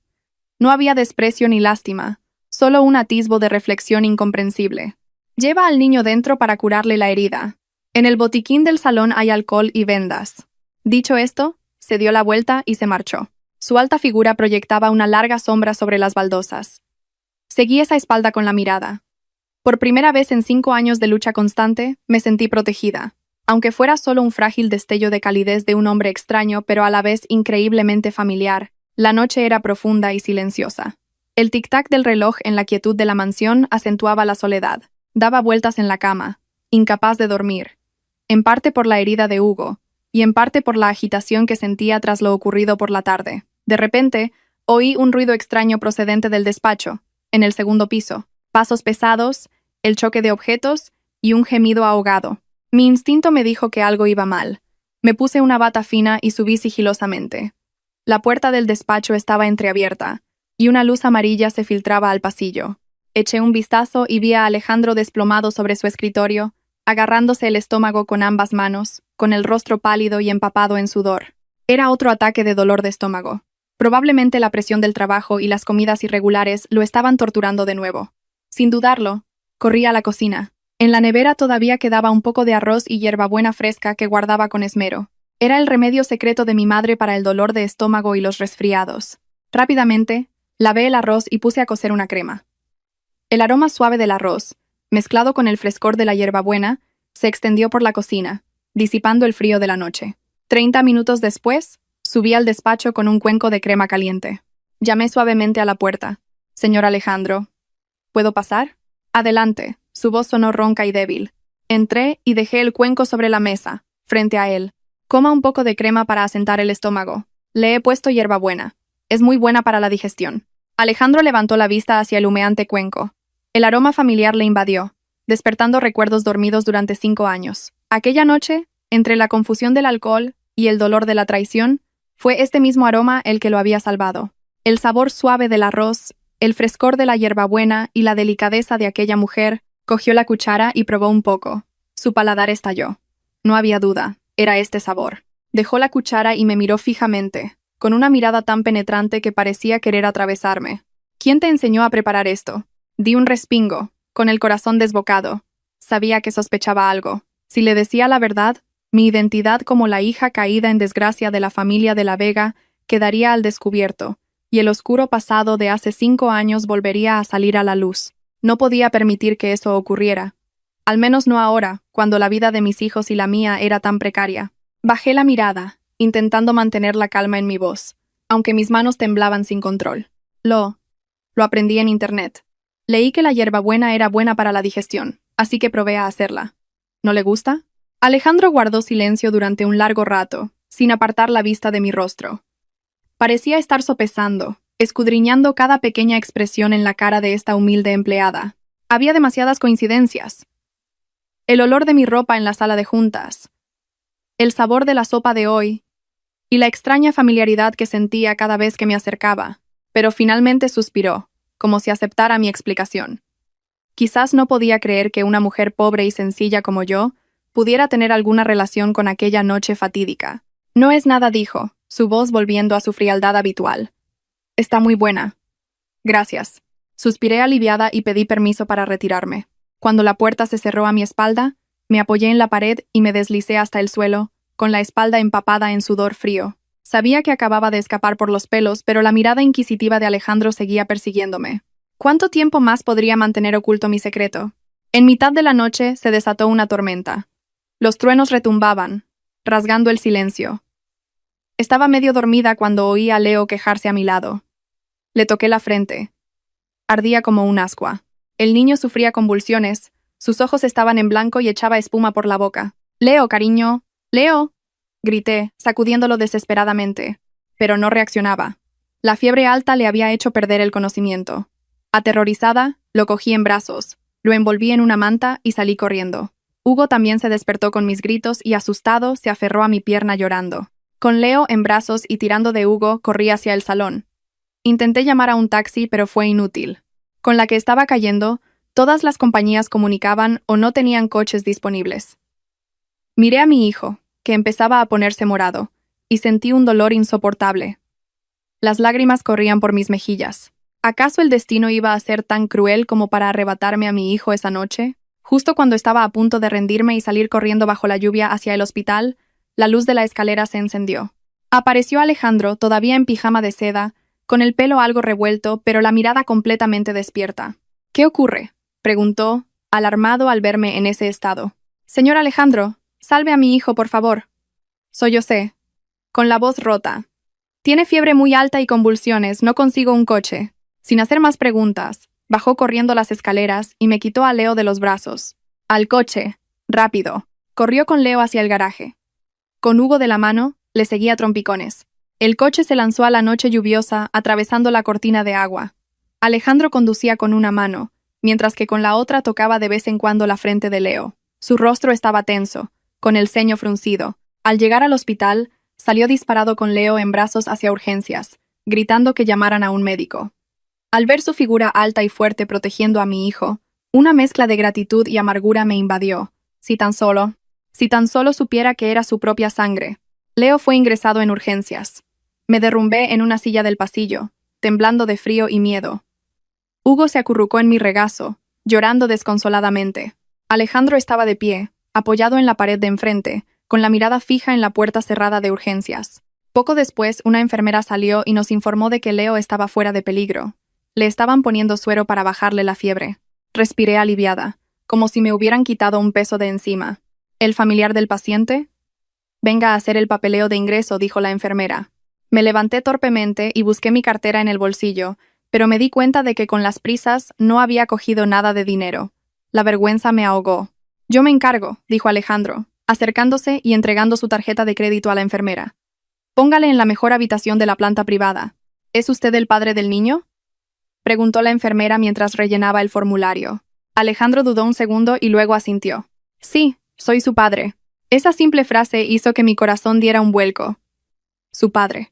No había desprecio ni lástima, solo un atisbo de reflexión incomprensible. «Lleva al niño dentro para curarle la herida. En el botiquín del salón hay alcohol y vendas». Dicho esto, se dio la vuelta y se marchó. Su alta figura proyectaba una larga sombra sobre las baldosas. Seguí esa espalda con la mirada. Por primera vez en 5 años de lucha constante, me sentí protegida. Aunque fuera solo un frágil destello de calidez de un hombre extraño, pero a la vez increíblemente familiar, la noche era profunda y silenciosa. El tic-tac del reloj en la quietud de la mansión acentuaba la soledad. Daba vueltas en la cama, incapaz de dormir, en parte por la herida de Hugo, y en parte por la agitación que sentía tras lo ocurrido por la tarde. De repente, oí un ruido extraño procedente del despacho, en el segundo piso, pasos pesados, el choque de objetos y un gemido ahogado. Mi instinto me dijo que algo iba mal. Me puse una bata fina y subí sigilosamente. La puerta del despacho estaba entreabierta, y una luz amarilla se filtraba al pasillo. Eché un vistazo y vi a Alejandro desplomado sobre su escritorio, agarrándose el estómago con ambas manos, con el rostro pálido y empapado en sudor. Era otro ataque de dolor de estómago. Probablemente la presión del trabajo y las comidas irregulares lo estaban torturando de nuevo. Sin dudarlo, corrí a la cocina. En la nevera todavía quedaba un poco de arroz y hierbabuena fresca que guardaba con esmero. Era el remedio secreto de mi madre para el dolor de estómago y los resfriados. Rápidamente, lavé el arroz y puse a cocer una crema. El aroma suave del arroz, mezclado con el frescor de la hierbabuena, se extendió por la cocina, disipando el frío de la noche. 30 minutos después, subí al despacho con un cuenco de crema caliente. Llamé suavemente a la puerta. «Señor Alejandro, ¿puedo pasar?» «Adelante». Su voz sonó ronca y débil. Entré y dejé el cuenco sobre la mesa, frente a él. «Coma un poco de crema para asentar el estómago. Le he puesto hierbabuena. Es muy buena para la digestión». Alejandro levantó la vista hacia el humeante cuenco. El aroma familiar le invadió, despertando recuerdos dormidos durante 5 años. Aquella noche, Entre la confusión del alcohol y el dolor de la traición, fue este mismo aroma el que lo había salvado. El sabor suave del arroz, el frescor de la hierbabuena y la delicadeza de aquella mujer. Cogió la cuchara y probó un poco. Su paladar estalló. No había duda, era este sabor. Dejó la cuchara y me miró fijamente, con una mirada tan penetrante que parecía querer atravesarme. ¿Quién te enseñó a preparar esto? Di un respingo, con el corazón desbocado. Sabía que sospechaba algo. Si le decía la verdad, mi identidad como la hija caída en desgracia de la familia de la Vega quedaría al descubierto, y el oscuro pasado de hace 5 años volvería a salir a la luz. No podía permitir que eso ocurriera. Al menos no ahora, cuando la vida de mis hijos y la mía era tan precaria. Bajé la mirada, intentando mantener la calma en mi voz, aunque mis manos temblaban sin control. Lo aprendí en internet. Leí que la hierbabuena era buena para la digestión, así que probé a hacerla. ¿No le gusta? Alejandro guardó silencio durante un largo rato, sin apartar la vista de mi rostro. Parecía estar sopesando, escudriñando cada pequeña expresión en la cara de esta humilde empleada. Había demasiadas coincidencias. El olor de mi ropa en la sala de juntas, el sabor de la sopa de hoy, y la extraña familiaridad que sentía cada vez que me acercaba, pero finalmente suspiró, como si aceptara mi explicación. Quizás no podía creer que una mujer pobre y sencilla como yo pudiera tener alguna relación con aquella noche fatídica. No es nada, dijo, su voz volviendo a su frialdad habitual. Está muy buena. Gracias. Suspiré aliviada y pedí permiso para retirarme. Cuando la puerta se cerró a mi espalda, me apoyé en la pared y me deslicé hasta el suelo, con la espalda empapada en sudor frío. Sabía que acababa de escapar por los pelos, pero la mirada inquisitiva de Alejandro seguía persiguiéndome. ¿Cuánto tiempo más podría mantener oculto mi secreto? En mitad de la noche se desató una tormenta. Los truenos retumbaban, rasgando el silencio. Estaba medio dormida cuando oí a Leo quejarse a mi lado. Le toqué la frente. Ardía como un ascua. El niño sufría convulsiones, sus ojos estaban en blanco y echaba espuma por la boca. «Leo, cariño, Leo», grité, sacudiéndolo desesperadamente. Pero no reaccionaba. La fiebre alta le había hecho perder el conocimiento. Aterrorizada, lo cogí en brazos, lo envolví en una manta y salí corriendo. Hugo también se despertó con mis gritos y, asustado, se aferró a mi pierna llorando. Con Leo en brazos y tirando de Hugo, corrí hacia el salón. Intenté llamar a un taxi, pero fue inútil. Con la que estaba cayendo, todas las compañías comunicaban o no tenían coches disponibles. Miré a mi hijo, que empezaba a ponerse morado, y sentí un dolor insoportable. Las lágrimas corrían por mis mejillas. ¿Acaso el destino iba a ser tan cruel como para arrebatarme a mi hijo esa noche? Justo cuando estaba a punto de rendirme y salir corriendo bajo la lluvia hacia el hospital, la luz de la escalera se encendió. Apareció Alejandro, todavía en pijama de seda, con el pelo algo revuelto, pero la mirada completamente despierta. «¿Qué ocurre?», preguntó, alarmado al verme en ese estado. «Señor Alejandro, salve a mi hijo, por favor». Sollocé, con la voz rota. «Tiene fiebre muy alta y convulsiones, no consigo un coche». Sin hacer más preguntas, bajó corriendo las escaleras y me quitó a Leo de los brazos. «Al coche, rápido». Corrió con Leo hacia el garaje. Con Hugo de la mano, le seguía a trompicones. El coche se lanzó a la noche lluviosa, atravesando la cortina de agua. Alejandro conducía con una mano, mientras que con la otra tocaba de vez en cuando la frente de Leo. Su rostro estaba tenso, con el ceño fruncido. Al llegar al hospital, salió disparado con Leo en brazos hacia urgencias, gritando que llamaran a un médico. Al ver su figura alta y fuerte protegiendo a mi hijo, una mezcla de gratitud y amargura me invadió. Si tan solo supiera que era su propia sangre. Leo fue ingresado en urgencias. Me derrumbé en una silla del pasillo, temblando de frío y miedo. Hugo se acurrucó en mi regazo, llorando desconsoladamente. Alejandro estaba de pie, apoyado en la pared de enfrente, con la mirada fija en la puerta cerrada de urgencias. Poco después, una enfermera salió y nos informó de que Leo estaba fuera de peligro. Le estaban poniendo suero para bajarle la fiebre. Respiré aliviada, como si me hubieran quitado un peso de encima. ¿El familiar del paciente? Venga a hacer el papeleo de ingreso, dijo la enfermera. Me levanté torpemente y busqué mi cartera en el bolsillo, pero me di cuenta de que con las prisas no había cogido nada de dinero. La vergüenza me ahogó. «Yo me encargo», dijo Alejandro, acercándose y entregando su tarjeta de crédito a la enfermera. «Póngale en la mejor habitación de la planta privada. ¿Es usted el padre del niño?», preguntó la enfermera mientras rellenaba el formulario. Alejandro dudó un segundo y luego asintió. «Sí, soy su padre. Esa simple frase hizo que mi corazón diera un vuelco. Su padre.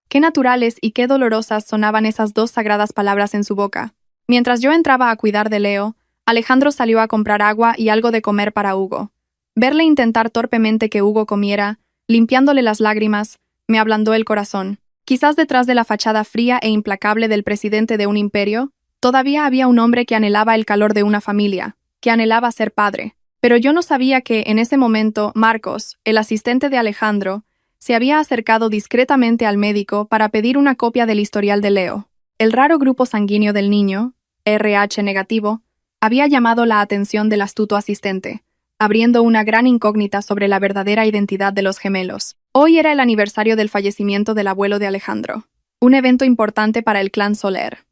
Qué naturales y qué dolorosas sonaban esas dos sagradas palabras en su boca. Mientras yo entraba a cuidar de Leo, Alejandro salió a comprar agua y algo de comer para Hugo. Verle intentar torpemente que Hugo comiera, limpiándole las lágrimas, me ablandó el corazón. Quizás detrás de la fachada fría e implacable del presidente de un imperio, todavía había un hombre que anhelaba el calor de una familia, que anhelaba ser padre. Pero yo no sabía que, en ese momento, Marcos, el asistente de Alejandro, se había acercado discretamente al médico para pedir una copia del historial de Leo. El raro grupo sanguíneo del niño, RH negativo, había llamado la atención del astuto asistente, abriendo una gran incógnita sobre la verdadera identidad de los gemelos. Hoy era el aniversario del fallecimiento del abuelo de Alejandro, un evento importante para el clan Soler.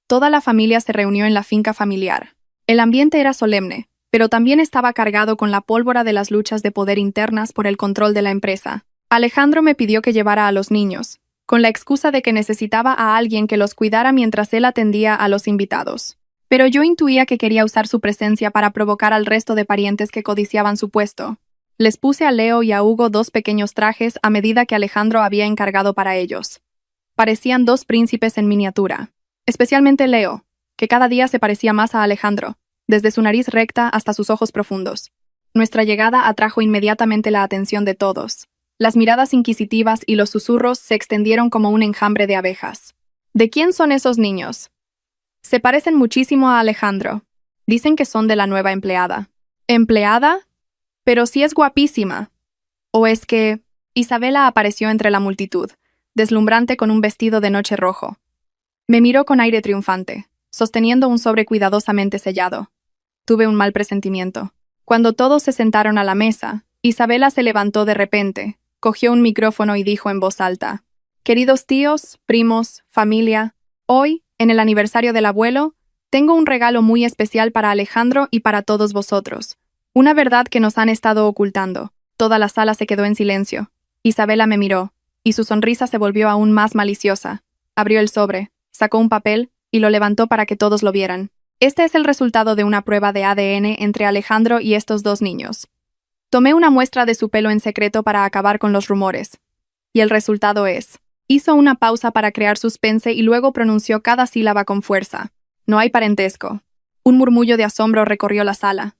Toda la familia se reunió en la finca familiar. El ambiente era solemne, pero también estaba cargado con la pólvora de las luchas de poder internas por el control de la empresa. Alejandro me pidió que llevara a los niños, con la excusa de que necesitaba a alguien que los cuidara mientras él atendía a los invitados. Pero yo intuía que quería usar su presencia para provocar al resto de parientes que codiciaban su puesto. Les puse a Leo y a Hugo dos pequeños trajes a medida que Alejandro había encargado para ellos. Parecían dos príncipes en miniatura. Especialmente Leo, que cada día se parecía más a Alejandro, desde su nariz recta hasta sus ojos profundos. Nuestra llegada atrajo inmediatamente la atención de todos. Las miradas inquisitivas y los susurros se extendieron como un enjambre de abejas. ¿De quién son esos niños? Se parecen muchísimo a Alejandro. Dicen que son de la nueva empleada. ¿Empleada? Pero sí es guapísima. ¿O es que...? Isabela apareció entre la multitud, deslumbrante con un vestido de noche rojo. Me miró con aire triunfante, sosteniendo un sobre cuidadosamente sellado. Tuve un mal presentimiento. Cuando todos se sentaron a la mesa, Isabela se levantó de repente, cogió un micrófono y dijo en voz alta: «Queridos tíos, primos, familia, hoy, en el aniversario del abuelo, tengo un regalo muy especial para Alejandro y para todos vosotros. Una verdad que nos han estado ocultando». Toda la sala se quedó en silencio. Isabela me miró, y su sonrisa se volvió aún más maliciosa. Abrió el sobre, sacó un papel y lo levantó para que todos lo vieran. Este es el resultado de una prueba de ADN entre Alejandro y estos dos niños. Tomé una muestra de su pelo en secreto para acabar con los rumores. Y el resultado es... Hizo una pausa para crear suspense y luego pronunció cada sílaba con fuerza. No hay parentesco. Un murmullo de asombro recorrió la sala.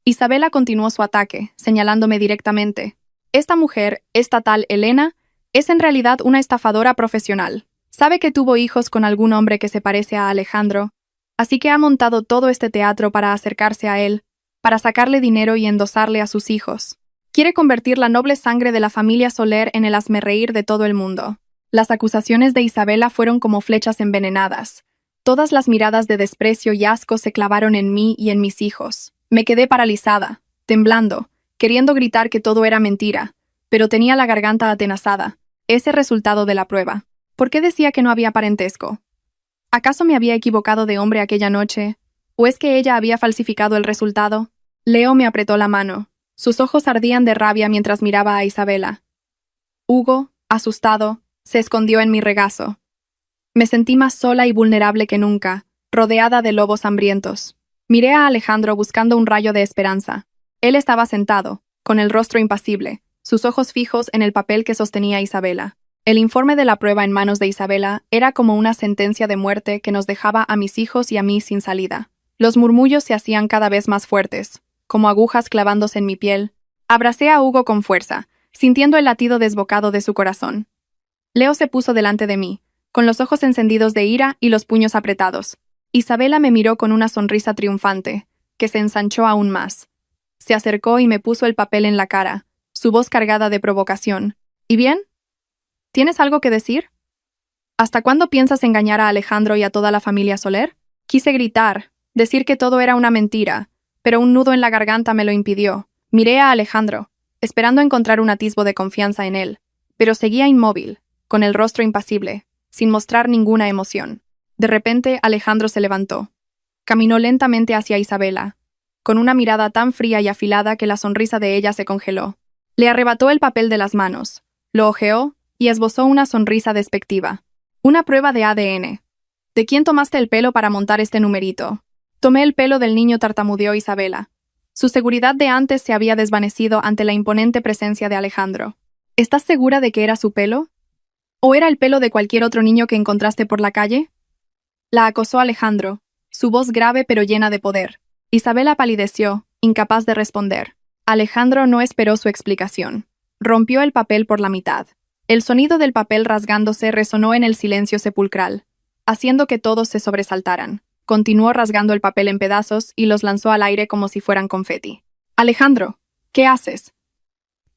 Isabela continuó su ataque, señalándome directamente. Esta mujer, esta tal Elena, es en realidad una estafadora profesional. Sabe que tuvo hijos con algún hombre que se parece a Alejandro, así que ha montado todo este teatro para acercarse a él, para sacarle dinero y endosarle a sus hijos. Quiere convertir la noble sangre de la familia Soler en el hazmerreír de todo el mundo. Las acusaciones de Isabela fueron como flechas envenenadas. Todas las miradas de desprecio y asco se clavaron en mí y en mis hijos. Me quedé paralizada, temblando, queriendo gritar que todo era mentira, pero tenía la garganta atenazada. Ese resultado de la prueba. ¿Por qué decía que no había parentesco? ¿Acaso me había equivocado de hombre aquella noche? ¿O es que ella había falsificado el resultado? Leo me apretó la mano. Sus ojos ardían de rabia mientras miraba a Isabela. Hugo, asustado, se escondió en mi regazo. Me sentí más sola y vulnerable que nunca, rodeada de lobos hambrientos. Miré a Alejandro buscando un rayo de esperanza. Él estaba sentado, con el rostro impasible, sus ojos fijos en el papel que sostenía Isabela. El informe de la prueba en manos de Isabela era como una sentencia de muerte que nos dejaba a mis hijos y a mí sin salida. Los murmullos se hacían cada vez más fuertes, como agujas clavándose en mi piel. Abracé a Hugo con fuerza, sintiendo el latido desbocado de su corazón. Leo se puso delante de mí, con los ojos encendidos de ira y los puños apretados. Isabela me miró con una sonrisa triunfante, que se ensanchó aún más. Se acercó y me puso el papel en la cara, su voz cargada de provocación. ¿Y bien? ¿Tienes algo que decir? ¿Hasta cuándo piensas engañar a Alejandro y a toda la familia Soler? Quise gritar, decir que todo era una mentira, pero un nudo en la garganta me lo impidió. Miré a Alejandro, esperando encontrar un atisbo de confianza en él, pero seguía inmóvil, con el rostro impasible, sin mostrar ninguna emoción. De repente, Alejandro se levantó. Caminó lentamente hacia Isabela, con una mirada tan fría y afilada que la sonrisa de ella se congeló. Le arrebató el papel de las manos, lo hojeó y esbozó una sonrisa despectiva. Una prueba de ADN. ¿De quién tomaste el pelo para montar este numerito? Tomé el pelo del niño, tartamudeó Isabela. Su seguridad de antes se había desvanecido ante la imponente presencia de Alejandro. ¿Estás segura de que era su pelo? ¿O era el pelo de cualquier otro niño que encontraste por la calle? La acosó Alejandro, su voz grave pero llena de poder. Isabela palideció, incapaz de responder. Alejandro no esperó su explicación. Rompió el papel por la mitad. El sonido del papel rasgándose resonó en el silencio sepulcral, haciendo que todos se sobresaltaran. Continuó rasgando el papel en pedazos y los lanzó al aire como si fueran confeti. «Alejandro, ¿qué haces?»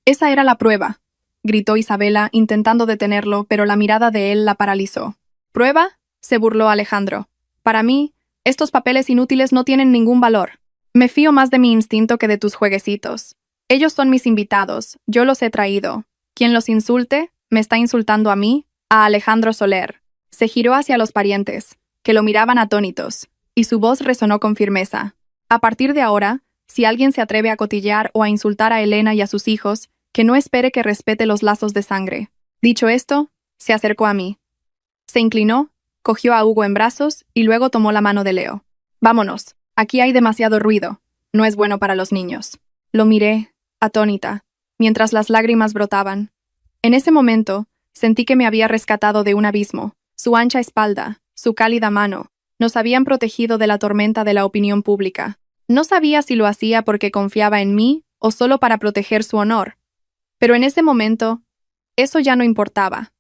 «Esa era la prueba», gritó Isabela, intentando detenerlo, pero la mirada de él la paralizó. «¿Prueba?», se burló Alejandro. «Para mí, estos papeles inútiles no tienen ningún valor. Me fío más de mi instinto que de tus jueguecitos. Ellos son mis invitados, yo los he traído. Quien los insulte, me está insultando a mí, a Alejandro Soler». Se giró hacia los parientes, que lo miraban atónitos, y su voz resonó con firmeza. «A partir de ahora, si alguien se atreve a cotillear o a insultar a Elena y a sus hijos, que no espere que respete los lazos de sangre». Dicho esto, se acercó a mí. Se inclinó, cogió a Hugo en brazos y luego tomó la mano de Leo. «Vámonos, aquí hay demasiado ruido. No es bueno para los niños». Lo miré, atónita, mientras las lágrimas brotaban. En ese momento, sentí que me había rescatado de un abismo. Su ancha espalda, su cálida mano, nos habían protegido de la tormenta de la opinión pública. No sabía si lo hacía porque confiaba en mí o solo para proteger su honor. Pero en ese momento, eso ya no importaba.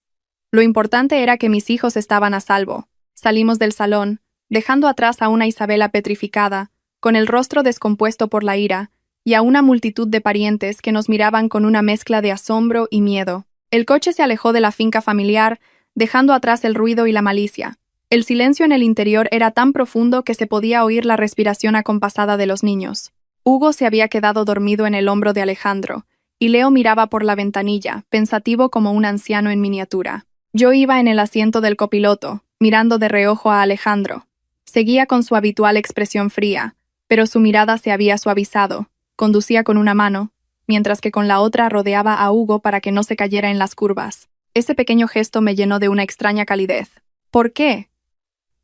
Lo importante era que mis hijos estaban a salvo. Salimos del salón, dejando atrás a una Isabela petrificada, con el rostro descompuesto por la ira, y a una multitud de parientes que nos miraban con una mezcla de asombro y miedo. El coche se alejó de la finca familiar, dejando atrás el ruido y la malicia. El silencio en el interior era tan profundo que se podía oír la respiración acompasada de los niños. Hugo se había quedado dormido en el hombro de Alejandro, y Leo miraba por la ventanilla, pensativo como un anciano en miniatura. Yo iba en el asiento del copiloto, mirando de reojo a Alejandro. Seguía con su habitual expresión fría, pero su mirada se había suavizado. Conducía con una mano, mientras que con la otra rodeaba a Hugo para que no se cayera en las curvas. Ese pequeño gesto me llenó de una extraña calidez. «¿Por qué?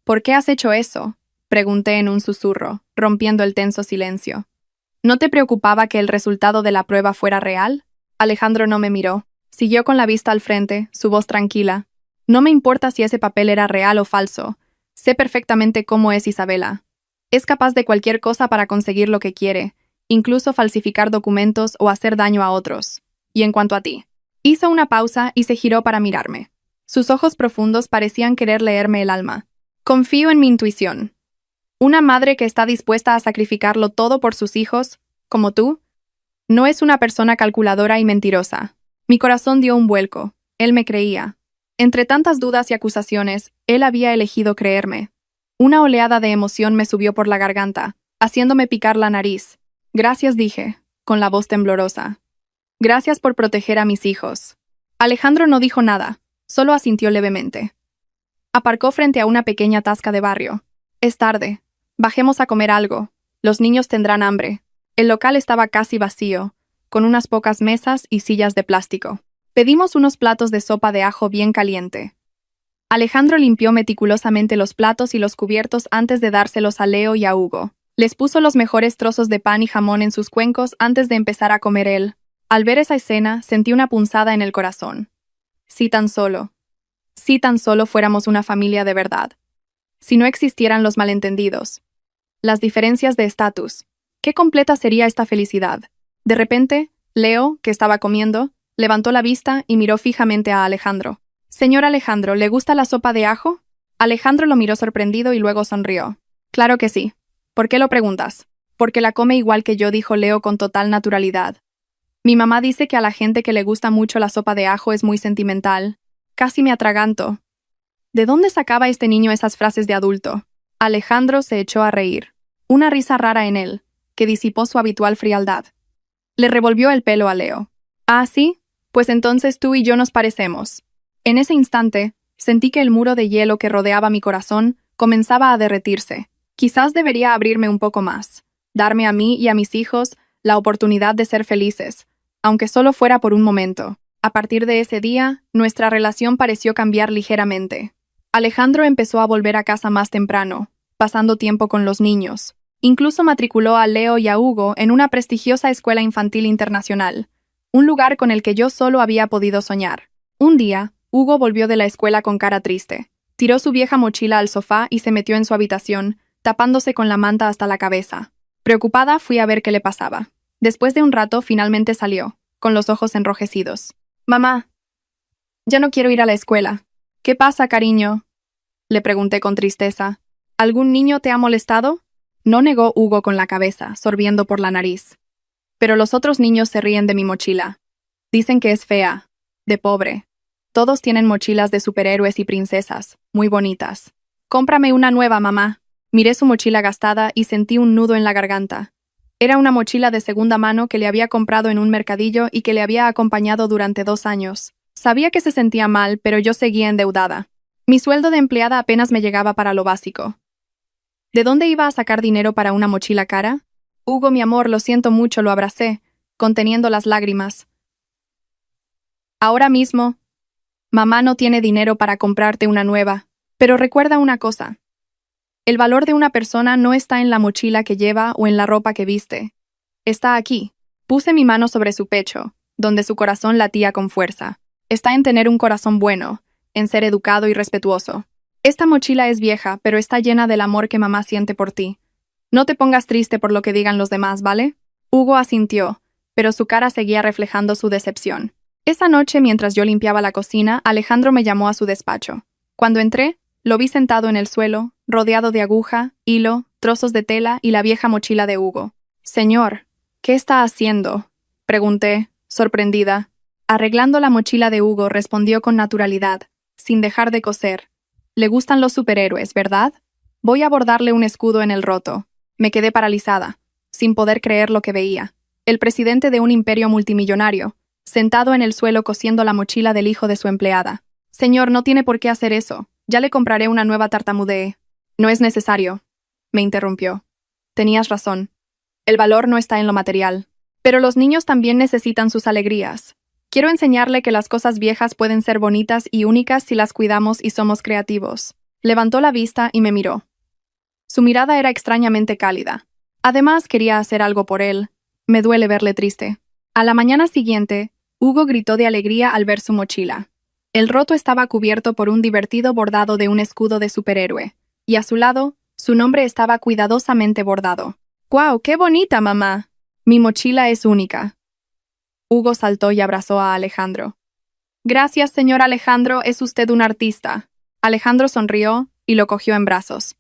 ¿Por qué has hecho eso?», pregunté en un susurro, rompiendo el tenso silencio. «¿No te preocupaba que el resultado de la prueba fuera real?». Alejandro no me miró. Siguió con la vista al frente, su voz tranquila. «No me importa si ese papel era real o falso. Sé perfectamente cómo es Isabela. Es capaz de cualquier cosa para conseguir lo que quiere, incluso falsificar documentos o hacer daño a otros. Y en cuanto a ti». Hizo una pausa y se giró para mirarme. Sus ojos profundos parecían querer leerme el alma. «Confío en mi intuición. Una madre que está dispuesta a sacrificarlo todo por sus hijos, como tú, no es una persona calculadora y mentirosa». Mi corazón dio un vuelco. Él me creía. Entre tantas dudas y acusaciones, él había elegido creerme. Una oleada de emoción me subió por la garganta, haciéndome picar la nariz. «Gracias», dije, con la voz temblorosa. «Gracias por proteger a mis hijos». Alejandro no dijo nada, solo asintió levemente. Aparcó frente a una pequeña tasca de barrio. «Es tarde. Bajemos a comer algo. Los niños tendrán hambre». El local estaba casi vacío, con unas pocas mesas y sillas de plástico. Pedimos unos platos de sopa de ajo bien caliente. Alejandro limpió meticulosamente los platos y los cubiertos antes de dárselos a Leo y a Hugo. Les puso los mejores trozos de pan y jamón en sus cuencos antes de empezar a comer él. Al ver esa escena, sentí una punzada en el corazón. Si tan solo fuéramos una familia de verdad. Si no existieran los malentendidos, las diferencias de estatus, qué completa sería esta felicidad. De repente, Leo, que estaba comiendo, levantó la vista y miró fijamente a Alejandro. «Señor Alejandro, ¿le gusta la sopa de ajo?». Alejandro lo miró sorprendido y luego sonrió. «Claro que sí. ¿Por qué lo preguntas?». «Porque la come igual que yo», dijo Leo con total naturalidad. «Mi mamá dice que a la gente que le gusta mucho la sopa de ajo es muy sentimental». Casi me atraganto. ¿De dónde sacaba este niño esas frases de adulto? Alejandro se echó a reír. Una risa rara en él, que disipó su habitual frialdad. Le revolvió el pelo a Leo. «¿Ah, sí? Pues entonces tú y yo nos parecemos». En ese instante, sentí que el muro de hielo que rodeaba mi corazón comenzaba a derretirse. Quizás debería abrirme un poco más, darme a mí y a mis hijos la oportunidad de ser felices, aunque solo fuera por un momento. A partir de ese día, nuestra relación pareció cambiar ligeramente. Alejandro empezó a volver a casa más temprano, pasando tiempo con los niños. Incluso matriculó a Leo y a Hugo en una prestigiosa escuela infantil internacional, un lugar con el que yo solo había podido soñar. Un día, Hugo volvió de la escuela con cara triste. Tiró su vieja mochila al sofá y se metió en su habitación, tapándose con la manta hasta la cabeza. Preocupada, fui a ver qué le pasaba. Después de un rato, finalmente salió, con los ojos enrojecidos. «Mamá, ya no quiero ir a la escuela». «¿Qué pasa, cariño?», le pregunté con tristeza. «¿Algún niño te ha molestado?». No, negó Hugo con la cabeza, sorbiendo por la nariz. «Pero los otros niños se ríen de mi mochila. Dicen que es fea, de pobre. Todos tienen mochilas de superhéroes y princesas, muy bonitas. Cómprame una nueva, mamá». Miré su mochila gastada y sentí un nudo en la garganta. Era una mochila de segunda mano que le había comprado en un mercadillo y que le había acompañado durante 2 años. Sabía que se sentía mal, pero yo seguía endeudada. Mi sueldo de empleada apenas me llegaba para lo básico. ¿De dónde iba a sacar dinero para una mochila cara? «Hugo, mi amor, lo siento mucho», lo abracé, conteniendo las lágrimas. «Ahora mismo, mamá no tiene dinero para comprarte una nueva. Pero recuerda una cosa. El valor de una persona no está en la mochila que lleva o en la ropa que viste. Está aquí». Puse mi mano sobre su pecho, donde su corazón latía con fuerza. «Está en tener un corazón bueno, en ser educado y respetuoso. Esta mochila es vieja, pero está llena del amor que mamá siente por ti. No te pongas triste por lo que digan los demás, ¿vale?». Hugo asintió, pero su cara seguía reflejando su decepción. Esa noche, mientras yo limpiaba la cocina, Alejandro me llamó a su despacho. Cuando entré, lo vi sentado en el suelo, rodeado de aguja, hilo, trozos de tela y la vieja mochila de Hugo. «Señor, ¿qué está haciendo?», pregunté, sorprendida. «Arreglando la mochila de Hugo», respondió con naturalidad, sin dejar de coser. «Le gustan los superhéroes, ¿verdad? Voy a bordarle un escudo en el roto». Me quedé paralizada, sin poder creer lo que veía. El presidente de un imperio multimillonario, sentado en el suelo cosiendo la mochila del hijo de su empleada. «Señor, no tiene por qué hacer eso. Ya le compraré una nueva», tartamudeé. «No es necesario», me interrumpió. «Tenías razón. El valor no está en lo material. Pero los niños también necesitan sus alegrías. Quiero enseñarle que las cosas viejas pueden ser bonitas y únicas si las cuidamos y somos creativos». Levantó la vista y me miró. Su mirada era extrañamente cálida. Además, quería hacer algo por él. Me duele verle triste. A la mañana siguiente, Hugo gritó de alegría al ver su mochila. El roto estaba cubierto por un divertido bordado de un escudo de superhéroe, y a su lado, su nombre estaba cuidadosamente bordado. «¡Guau, qué bonita, mamá! Mi mochila es única». Hugo saltó y abrazó a Alejandro. «Gracias, señor Alejandro, es usted un artista». Alejandro sonrió y lo cogió en brazos.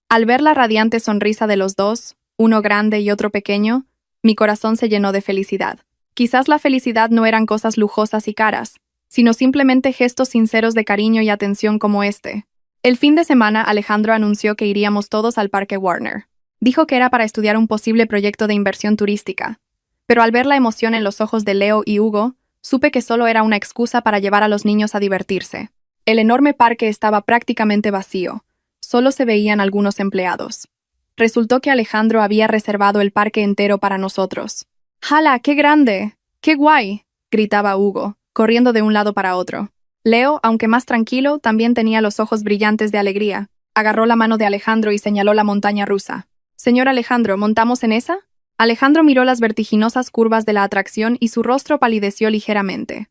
Al ver la radiante sonrisa de los dos, uno grande y otro pequeño, mi corazón se llenó de felicidad. Quizás la felicidad no eran cosas lujosas y caras, sino simplemente gestos sinceros de cariño y atención como este. El fin de semana, Alejandro anunció que iríamos todos al Parque Warner. Dijo que era para estudiar un posible proyecto de inversión turística. Pero al ver la emoción en los ojos de Leo y Hugo, supe que solo era una excusa para llevar a los niños a divertirse. El enorme parque estaba prácticamente vacío. Solo se veían algunos empleados. Resultó que Alejandro había reservado el parque entero para nosotros. «¡Hala, qué grande! ¡Qué guay!», gritaba Hugo, corriendo de un lado para otro. Leo, aunque más tranquilo, también tenía los ojos brillantes de alegría. Agarró la mano de Alejandro y señaló la montaña rusa. «Señor Alejandro, ¿montamos en esa?». Alejandro miró las vertiginosas curvas de la atracción y su rostro palideció ligeramente.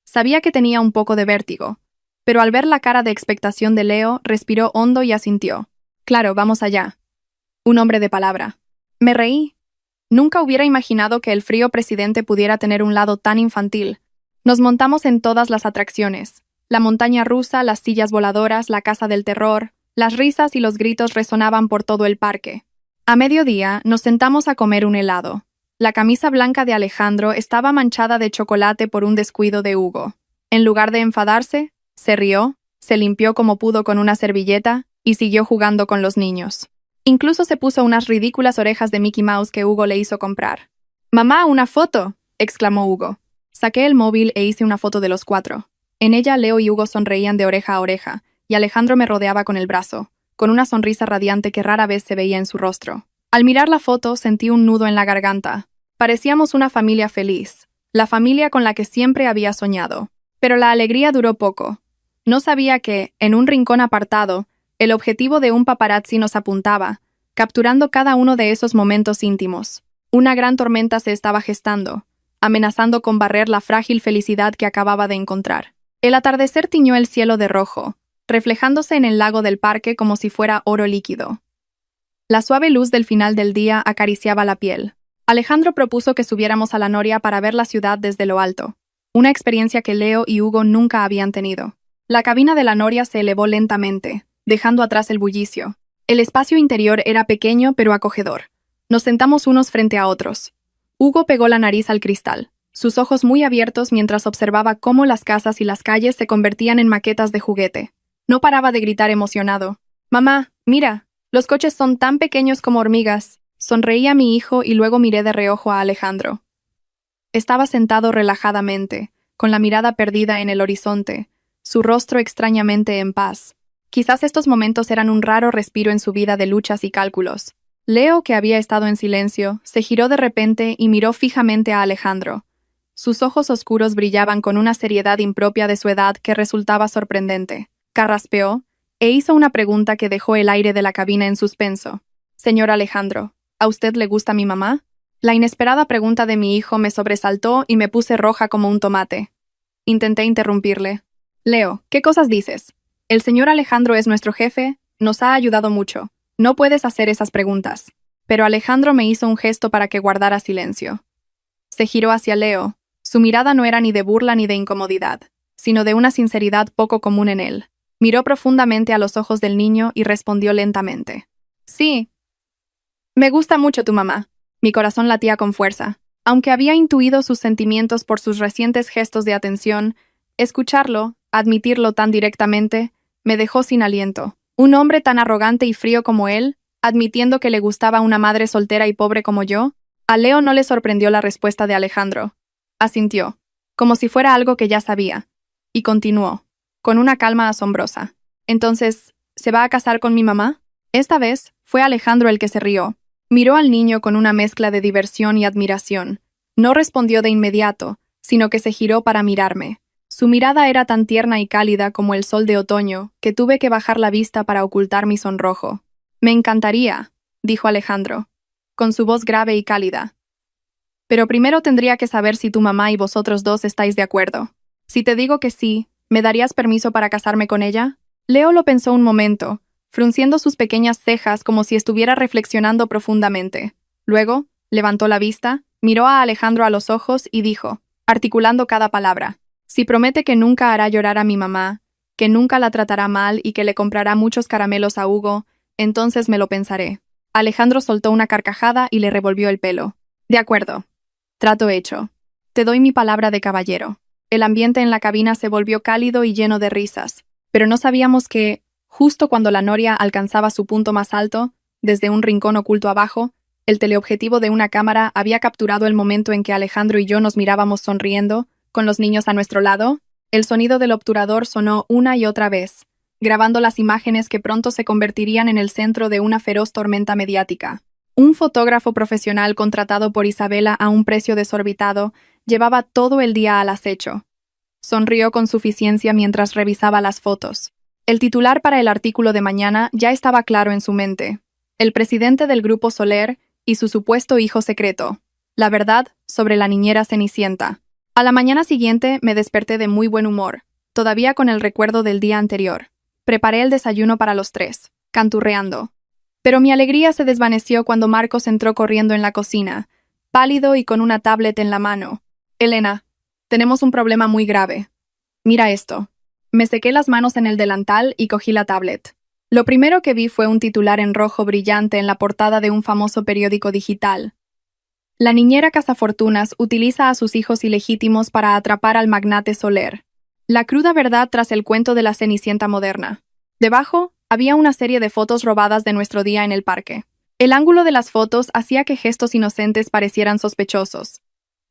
Sabía que tenía un poco de vértigo, pero al ver la cara de expectación de Leo, respiró hondo y asintió. «Claro, vamos allá». Un hombre de palabra. Me reí. Nunca hubiera imaginado que el frío presidente pudiera tener un lado tan infantil. Nos montamos en todas las atracciones. La montaña rusa, las sillas voladoras, la casa del terror. Las risas y los gritos resonaban por todo el parque. A mediodía, nos sentamos a comer un helado. La camisa blanca de Alejandro estaba manchada de chocolate por un descuido de Hugo. En lugar de enfadarse, se rió, se limpió como pudo con una servilleta y siguió jugando con los niños. Incluso se puso unas ridículas orejas de Mickey Mouse que Hugo le hizo comprar. «¡Mamá, una foto!», exclamó Hugo. Saqué el móvil e hice una foto de los 4. En ella, Leo y Hugo sonreían de oreja a oreja, y Alejandro me rodeaba con el brazo, con una sonrisa radiante que rara vez se veía en su rostro. Al mirar la foto, sentí un nudo en la garganta. Parecíamos una familia feliz, la familia con la que siempre había soñado. Pero la alegría duró poco. No sabía que, en un rincón apartado, el objetivo de un paparazzi nos apuntaba, capturando cada uno de esos momentos íntimos. Una gran tormenta se estaba gestando, amenazando con barrer la frágil felicidad que acababa de encontrar. El atardecer tiñó el cielo de rojo, reflejándose en el lago del parque como si fuera oro líquido. La suave luz del final del día acariciaba la piel. Alejandro propuso que subiéramos a la noria para ver la ciudad desde lo alto, una experiencia que Leo y Hugo nunca habían tenido. La cabina de la noria se elevó lentamente, dejando atrás el bullicio. El espacio interior era pequeño pero acogedor. Nos sentamos unos frente a otros. Hugo pegó la nariz al cristal, sus ojos muy abiertos mientras observaba cómo las casas y las calles se convertían en maquetas de juguete. No paraba de gritar emocionado. «Mamá, mira, los coches son tan pequeños como hormigas». Sonreí a mi hijo y luego miré de reojo a Alejandro. Estaba sentado relajadamente, con la mirada perdida en el horizonte, su rostro extrañamente en paz. Quizás estos momentos eran un raro respiro en su vida de luchas y cálculos. Leo, que había estado en silencio, se giró de repente y miró fijamente a Alejandro. Sus ojos oscuros brillaban con una seriedad impropia de su edad que resultaba sorprendente. Carraspeó e hizo una pregunta que dejó el aire de la cabina en suspenso. «Señor Alejandro, ¿a usted le gusta mi mamá?» La inesperada pregunta de mi hijo me sobresaltó y me puse roja como un tomate. Intenté interrumpirle. «Leo, ¿qué cosas dices? El señor Alejandro es nuestro jefe, nos ha ayudado mucho. No puedes hacer esas preguntas». Pero Alejandro me hizo un gesto para que guardara silencio. Se giró hacia Leo. Su mirada no era ni de burla ni de incomodidad, sino de una sinceridad poco común en él. Miró profundamente a los ojos del niño y respondió lentamente. «Sí. Me gusta mucho tu mamá». Mi corazón latía con fuerza. Aunque había intuido sus sentimientos por sus recientes gestos de atención, escucharlo, admitirlo tan directamente, me dejó sin aliento. Un hombre tan arrogante y frío como él, admitiendo que le gustaba una madre soltera y pobre como yo. A Leo no le sorprendió la respuesta de Alejandro. Asintió, como si fuera algo que ya sabía, y continuó, con una calma asombrosa. «Entonces, ¿se va a casar con mi mamá?» Esta vez, fue Alejandro el que se rió. Miró al niño con una mezcla de diversión y admiración. No respondió de inmediato, sino que se giró para mirarme. Su mirada era tan tierna y cálida como el sol de otoño, que tuve que bajar la vista para ocultar mi sonrojo. «Me encantaría», dijo Alejandro, con su voz grave y cálida. «Pero primero tendría que saber si tu mamá y vosotros dos estáis de acuerdo. Si te digo que sí, ¿me darías permiso para casarme con ella?» Leo lo pensó un momento, frunciendo sus pequeñas cejas como si estuviera reflexionando profundamente. Luego, levantó la vista, miró a Alejandro a los ojos y dijo, articulando cada palabra, «Si promete que nunca hará llorar a mi mamá, que nunca la tratará mal y que le comprará muchos caramelos a Hugo, entonces me lo pensaré». Alejandro soltó una carcajada y le revolvió el pelo. «De acuerdo. Trato hecho. Te doy mi palabra de caballero». El ambiente en la cabina se volvió cálido y lleno de risas, pero no sabíamos que, justo cuando la noria alcanzaba su punto más alto, desde un rincón oculto abajo, el teleobjetivo de una cámara había capturado el momento en que Alejandro y yo nos mirábamos sonriendo, con los niños a nuestro lado. El sonido del obturador sonó una y otra vez, grabando las imágenes que pronto se convertirían en el centro de una feroz tormenta mediática. Un fotógrafo profesional contratado por Isabela a un precio desorbitado llevaba todo el día al acecho. Sonrió con suficiencia mientras revisaba las fotos. El titular para el artículo de mañana ya estaba claro en su mente. El presidente del Grupo Soler y su supuesto hijo secreto. La verdad sobre la niñera Cenicienta. A la mañana siguiente me desperté de muy buen humor, todavía con el recuerdo del día anterior. Preparé el desayuno para los tres, canturreando. Pero mi alegría se desvaneció cuando Marcos entró corriendo en la cocina, pálido y con una tablet en la mano. «Elena, tenemos un problema muy grave. Mira esto». Me sequé las manos en el delantal y cogí la tablet. Lo primero que vi fue un titular en rojo brillante en la portada de un famoso periódico digital. La niñera cazafortunas utiliza a sus hijos ilegítimos para atrapar al magnate Soler. La cruda verdad tras el cuento de la Cenicienta moderna. Debajo, había una serie de fotos robadas de nuestro día en el parque. El ángulo de las fotos hacía que gestos inocentes parecieran sospechosos.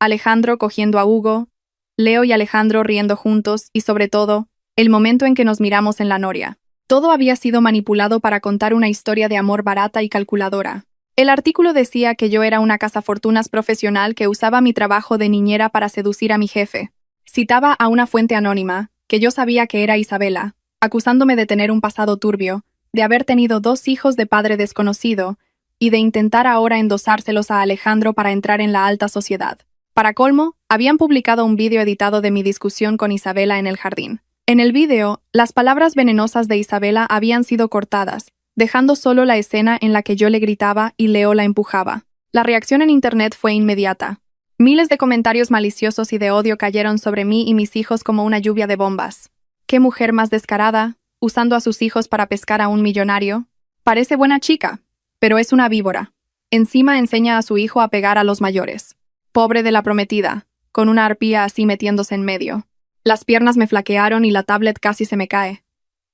Alejandro cogiendo a Hugo, Leo y Alejandro riendo juntos y, sobre todo, el momento en que nos miramos en la noria. Todo había sido manipulado para contar una historia de amor barata y calculadora. El artículo decía que yo era una cazafortunas profesional que usaba mi trabajo de niñera para seducir a mi jefe. Citaba a una fuente anónima, que yo sabía que era Isabela, acusándome de tener un pasado turbio, de haber tenido 2 hijos de padre desconocido, y de intentar ahora endosárselos a Alejandro para entrar en la alta sociedad. Para colmo, habían publicado un vídeo editado de mi discusión con Isabela en el jardín. En el vídeo, las palabras venenosas de Isabela habían sido cortadas, dejando solo la escena en la que yo le gritaba y Leo la empujaba. La reacción en internet fue inmediata. Miles de comentarios maliciosos y de odio cayeron sobre mí y mis hijos como una lluvia de bombas. ¿Qué mujer más descarada, usando a sus hijos para pescar a un millonario? Parece buena chica, pero es una víbora. Encima enseña a su hijo a pegar a los mayores. Pobre de la prometida, con una arpía así metiéndose en medio. Las piernas me flaquearon y la tablet casi se me cae.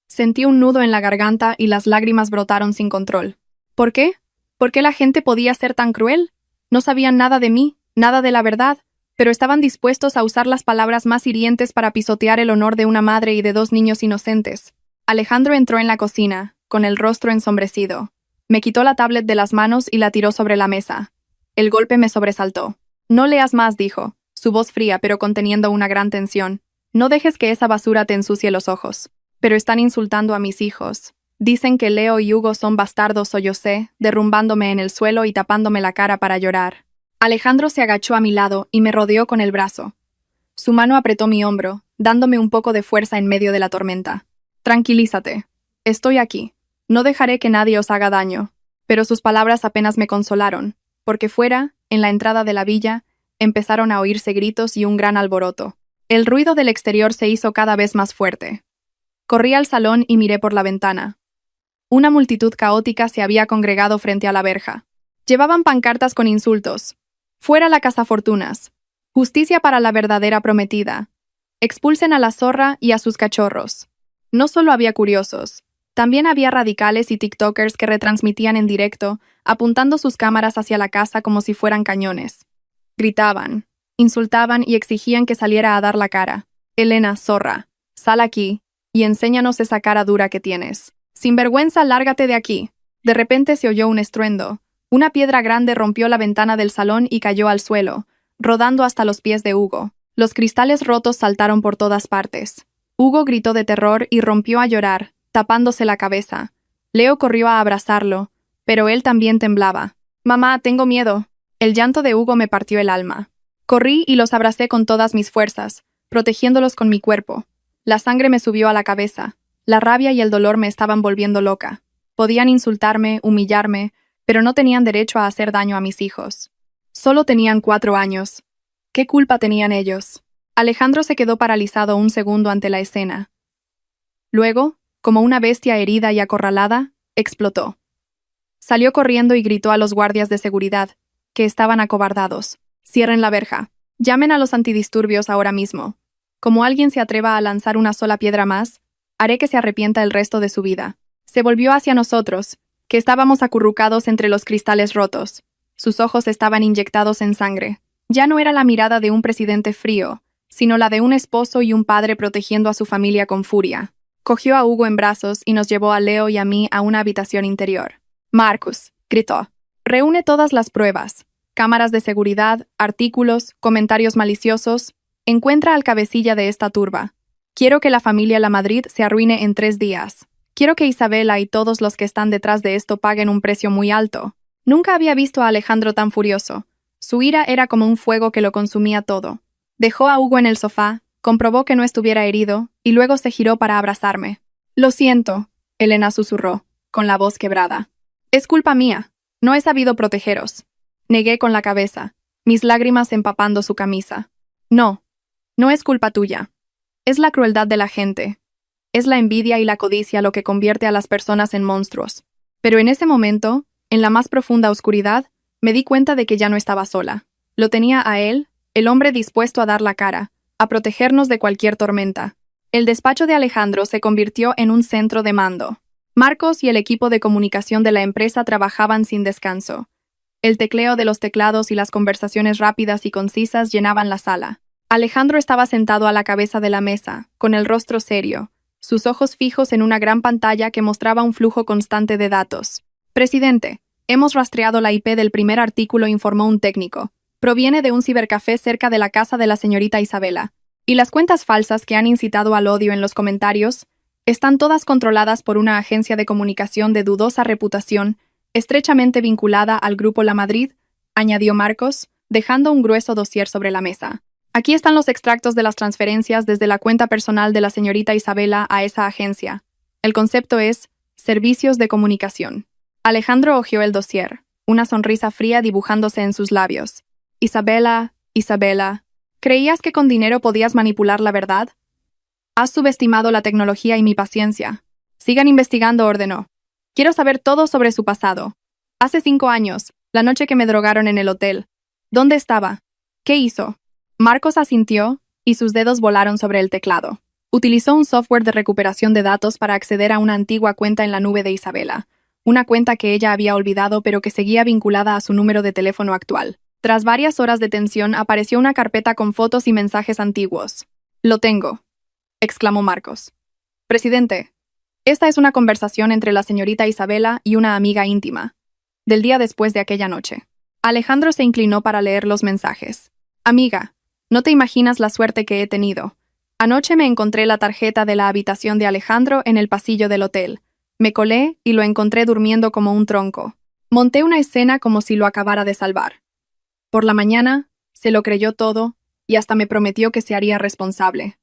Sentí un nudo en la garganta y las lágrimas brotaron sin control. ¿Por qué? ¿Por qué la gente podía ser tan cruel? No sabían nada de mí, nada de la verdad, pero estaban dispuestos a usar las palabras más hirientes para pisotear el honor de una madre y de dos niños inocentes. Alejandro entró en la cocina, con el rostro ensombrecido. Me quitó la tablet de las manos y la tiró sobre la mesa. El golpe me sobresaltó. No leas más, dijo, su voz fría pero conteniendo una gran tensión. No dejes que esa basura te ensucie los ojos. Pero están insultando a mis hijos. Dicen que Leo y Hugo son bastardos, sollocé, derrumbándome en el suelo y tapándome la cara para llorar. Alejandro se agachó a mi lado y me rodeó con el brazo. Su mano apretó mi hombro, dándome un poco de fuerza en medio de la tormenta. Tranquilízate. Estoy aquí. No dejaré que nadie os haga daño. Pero sus palabras apenas me consolaron, porque fuera, en la entrada de la villa, empezaron a oírse gritos y un gran alboroto. El ruido del exterior se hizo cada vez más fuerte. Corrí al salón y miré por la ventana. Una multitud caótica se había congregado frente a la verja. Llevaban pancartas con insultos. Fuera la cazafortunas. Justicia para la verdadera prometida. Expulsen a la zorra y a sus cachorros. No solo había curiosos, también había radicales y tiktokers que retransmitían en directo, apuntando sus cámaras hacia la casa como si fueran cañones. Gritaban, insultaban y exigían que saliera a dar la cara. Elena, zorra, sal aquí y enséñanos esa cara dura que tienes. Sin vergüenza, lárgate de aquí. De repente se oyó un estruendo. Una piedra grande rompió la ventana del salón y cayó al suelo, rodando hasta los pies de Hugo. Los cristales rotos saltaron por todas partes. Hugo gritó de terror y rompió a llorar, tapándose la cabeza. Leo corrió a abrazarlo, pero él también temblaba. «Mamá, tengo miedo». El llanto de Hugo me partió el alma. Corrí y los abracé con todas mis fuerzas, protegiéndolos con mi cuerpo. La sangre me subió a la cabeza. La rabia y el dolor me estaban volviendo loca. Podían insultarme, humillarme, pero no tenían derecho a hacer daño a mis hijos. Solo tenían 4 años. ¿Qué culpa tenían ellos? Alejandro se quedó paralizado un segundo ante la escena. Luego, como una bestia herida y acorralada, explotó. Salió corriendo y gritó a los guardias de seguridad, que estaban acobardados. «Cierren la verja. Llamen a los antidisturbios ahora mismo. Como alguien se atreva a lanzar una sola piedra más, haré que se arrepienta el resto de su vida». Se volvió hacia nosotros, que estábamos acurrucados entre los cristales rotos. Sus ojos estaban inyectados en sangre. Ya no era la mirada de un presidente frío, sino la de un esposo y un padre protegiendo a su familia con furia. Cogió a Hugo en brazos y nos llevó a Leo y a mí a una habitación interior. «Marcus», gritó, «reúne todas las pruebas. Cámaras de seguridad, artículos, comentarios maliciosos. Encuentra al cabecilla de esta turba. Quiero que la familia Lamadrid se arruine en 3 días. Quiero que Isabela y todos los que están detrás de esto paguen un precio muy alto». Nunca había visto a Alejandro tan furioso. Su ira era como un fuego que lo consumía todo. Dejó a Hugo en el sofá, comprobó que no estuviera herido, y luego se giró para abrazarme. «Lo siento», Elena susurró, con la voz quebrada. «Es culpa mía. No he sabido protegeros». Negué con la cabeza, mis lágrimas empapando su camisa. «No, no es culpa tuya. Es la crueldad de la gente. Es la envidia y la codicia lo que convierte a las personas en monstruos». Pero en ese momento, en la más profunda oscuridad, me di cuenta de que ya no estaba sola. Lo tenía a él, el hombre dispuesto a dar la cara, a protegernos de cualquier tormenta. El despacho de Alejandro se convirtió en un centro de mando. Marcos y el equipo de comunicación de la empresa trabajaban sin descanso. El tecleo de los teclados y las conversaciones rápidas y concisas llenaban la sala. Alejandro estaba sentado a la cabeza de la mesa, con el rostro serio, sus ojos fijos en una gran pantalla que mostraba un flujo constante de datos. «Presidente, hemos rastreado la IP del primer artículo», informó un técnico. «Proviene de un cibercafé cerca de la casa de la señorita Isabela. Y las cuentas falsas que han incitado al odio en los comentarios están todas controladas por una agencia de comunicación de dudosa reputación estrechamente vinculada al Grupo La Madrid, añadió Marcos, dejando un grueso dossier sobre la mesa. Aquí están los extractos de las transferencias desde la cuenta personal de la señorita Isabela a esa agencia. El concepto es servicios de comunicación. Alejandro hojeó el dossier, una sonrisa fría dibujándose en sus labios. Isabela, Isabela, ¿creías que con dinero podías manipular la verdad? Has subestimado la tecnología y mi paciencia. Sigan investigando, ordenó. Quiero saber todo sobre su pasado. Hace 5 años, la noche que me drogaron en el hotel. ¿Dónde estaba? ¿Qué hizo? Marcos asintió, y sus dedos volaron sobre el teclado. Utilizó un software de recuperación de datos para acceder a una antigua cuenta en la nube de Isabela, una cuenta que ella había olvidado pero que seguía vinculada a su número de teléfono actual. Tras varias horas de tensión, apareció una carpeta con fotos y mensajes antiguos. «Lo tengo», exclamó Marcos. «Presidente, esta es una conversación entre la señorita Isabela y una amiga íntima, del día después de aquella noche». Alejandro se inclinó para leer los mensajes. «Amiga, no te imaginas la suerte que he tenido. Anoche me encontré la tarjeta de la habitación de Alejandro en el pasillo del hotel. Me colé y lo encontré durmiendo como un tronco. Monté una escena como si lo acabara de salvar. Por la mañana, se lo creyó todo y hasta me prometió que se haría responsable.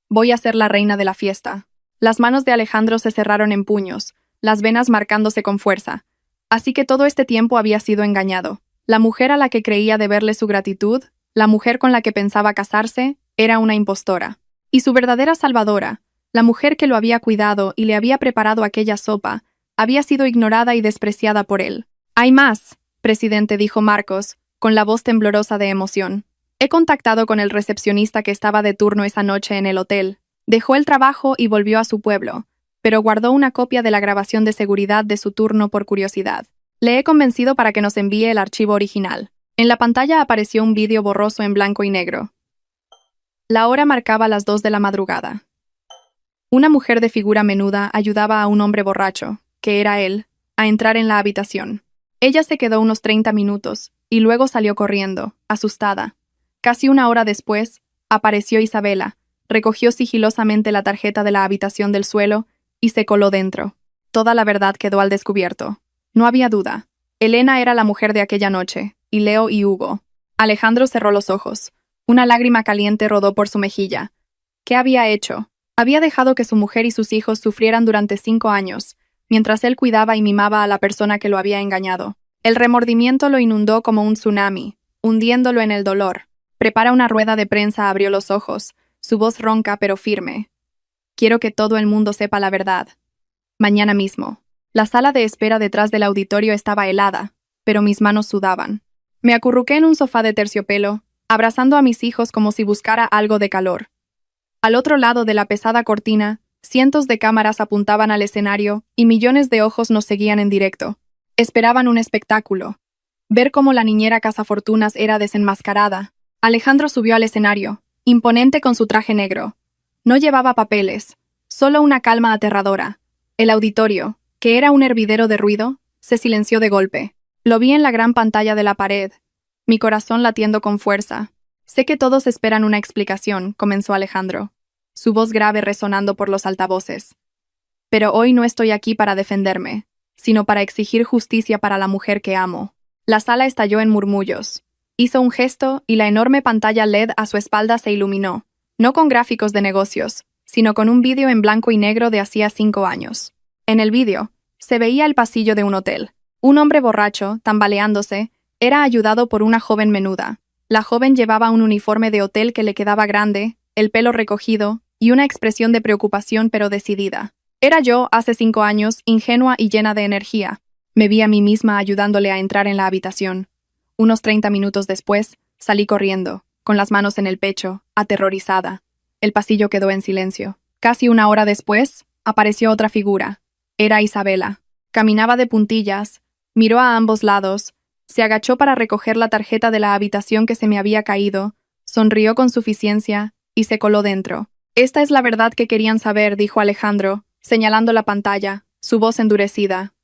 Voy a ser la reina de la fiesta». Las manos de Alejandro se cerraron en puños, las venas marcándose con fuerza. Así que todo este tiempo había sido engañado. La mujer a la que creía deberle su gratitud, la mujer con la que pensaba casarse, era una impostora. Y su verdadera salvadora, la mujer que lo había cuidado y le había preparado aquella sopa, había sido ignorada y despreciada por él. «Hay más», presidente, dijo Marcos, con la voz temblorosa de emoción. «He contactado con el recepcionista que estaba de turno esa noche en el hotel. Dejó el trabajo y volvió a su pueblo, pero guardó una copia de la grabación de seguridad de su turno por curiosidad. Le he convencido para que nos envíe el archivo original». En la pantalla apareció un vídeo borroso en blanco y negro. La hora marcaba las 2 de la madrugada. Una mujer de figura menuda ayudaba a un hombre borracho, que era él, a entrar en la habitación. Ella se quedó unos 30 minutos, y luego salió corriendo, asustada. Casi una hora después, apareció Isabela, recogió sigilosamente la tarjeta de la habitación del suelo y se coló dentro. Toda la verdad quedó al descubierto. No había duda. Elena era la mujer de aquella noche, y Leo y Hugo. Alejandro cerró los ojos. Una lágrima caliente rodó por su mejilla. ¿Qué había hecho? Había dejado que su mujer y sus hijos sufrieran durante 5 años, mientras él cuidaba y mimaba a la persona que lo había engañado. El remordimiento lo inundó como un tsunami, hundiéndolo en el dolor. Prepara una rueda de prensa, abrió los ojos, su voz ronca pero firme. «Quiero que todo el mundo sepa la verdad. Mañana mismo». La sala de espera detrás del auditorio estaba helada, pero mis manos sudaban. Me acurruqué en un sofá de terciopelo, abrazando a mis hijos como si buscara algo de calor. Al otro lado de la pesada cortina, cientos de cámaras apuntaban al escenario y millones de ojos nos seguían en directo. Esperaban un espectáculo. Ver cómo la niñera cazafortunas era desenmascarada. Alejandro subió al escenario, imponente con su traje negro. No llevaba papeles, solo una calma aterradora. El auditorio, que era un hervidero de ruido, se silenció de golpe. Lo vi en la gran pantalla de la pared, mi corazón latiendo con fuerza. «Sé que todos esperan una explicación», comenzó Alejandro, su voz grave resonando por los altavoces. «Pero hoy no estoy aquí para defenderme, sino para exigir justicia para la mujer que amo». La sala estalló en murmullos. Hizo un gesto y la enorme pantalla LED a su espalda se iluminó, no con gráficos de negocios, sino con un vídeo en blanco y negro de hacía 5 años. En el vídeo, se veía el pasillo de un hotel. Un hombre borracho, tambaleándose, era ayudado por una joven menuda. La joven llevaba un uniforme de hotel que le quedaba grande, el pelo recogido y una expresión de preocupación pero decidida. Era yo, hace 5 años, ingenua y llena de energía. Me vi a mí misma ayudándole a entrar en la habitación. Unos 30 minutos después, salí corriendo, con las manos en el pecho, aterrorizada. El pasillo quedó en silencio. Casi una hora después, apareció otra figura. Era Isabela. Caminaba de puntillas, miró a ambos lados, se agachó para recoger la tarjeta de la habitación que se me había caído, sonrió con suficiencia y se coló dentro. «Esta es la verdad que querían saber», dijo Alejandro, señalando la pantalla, su voz endurecida.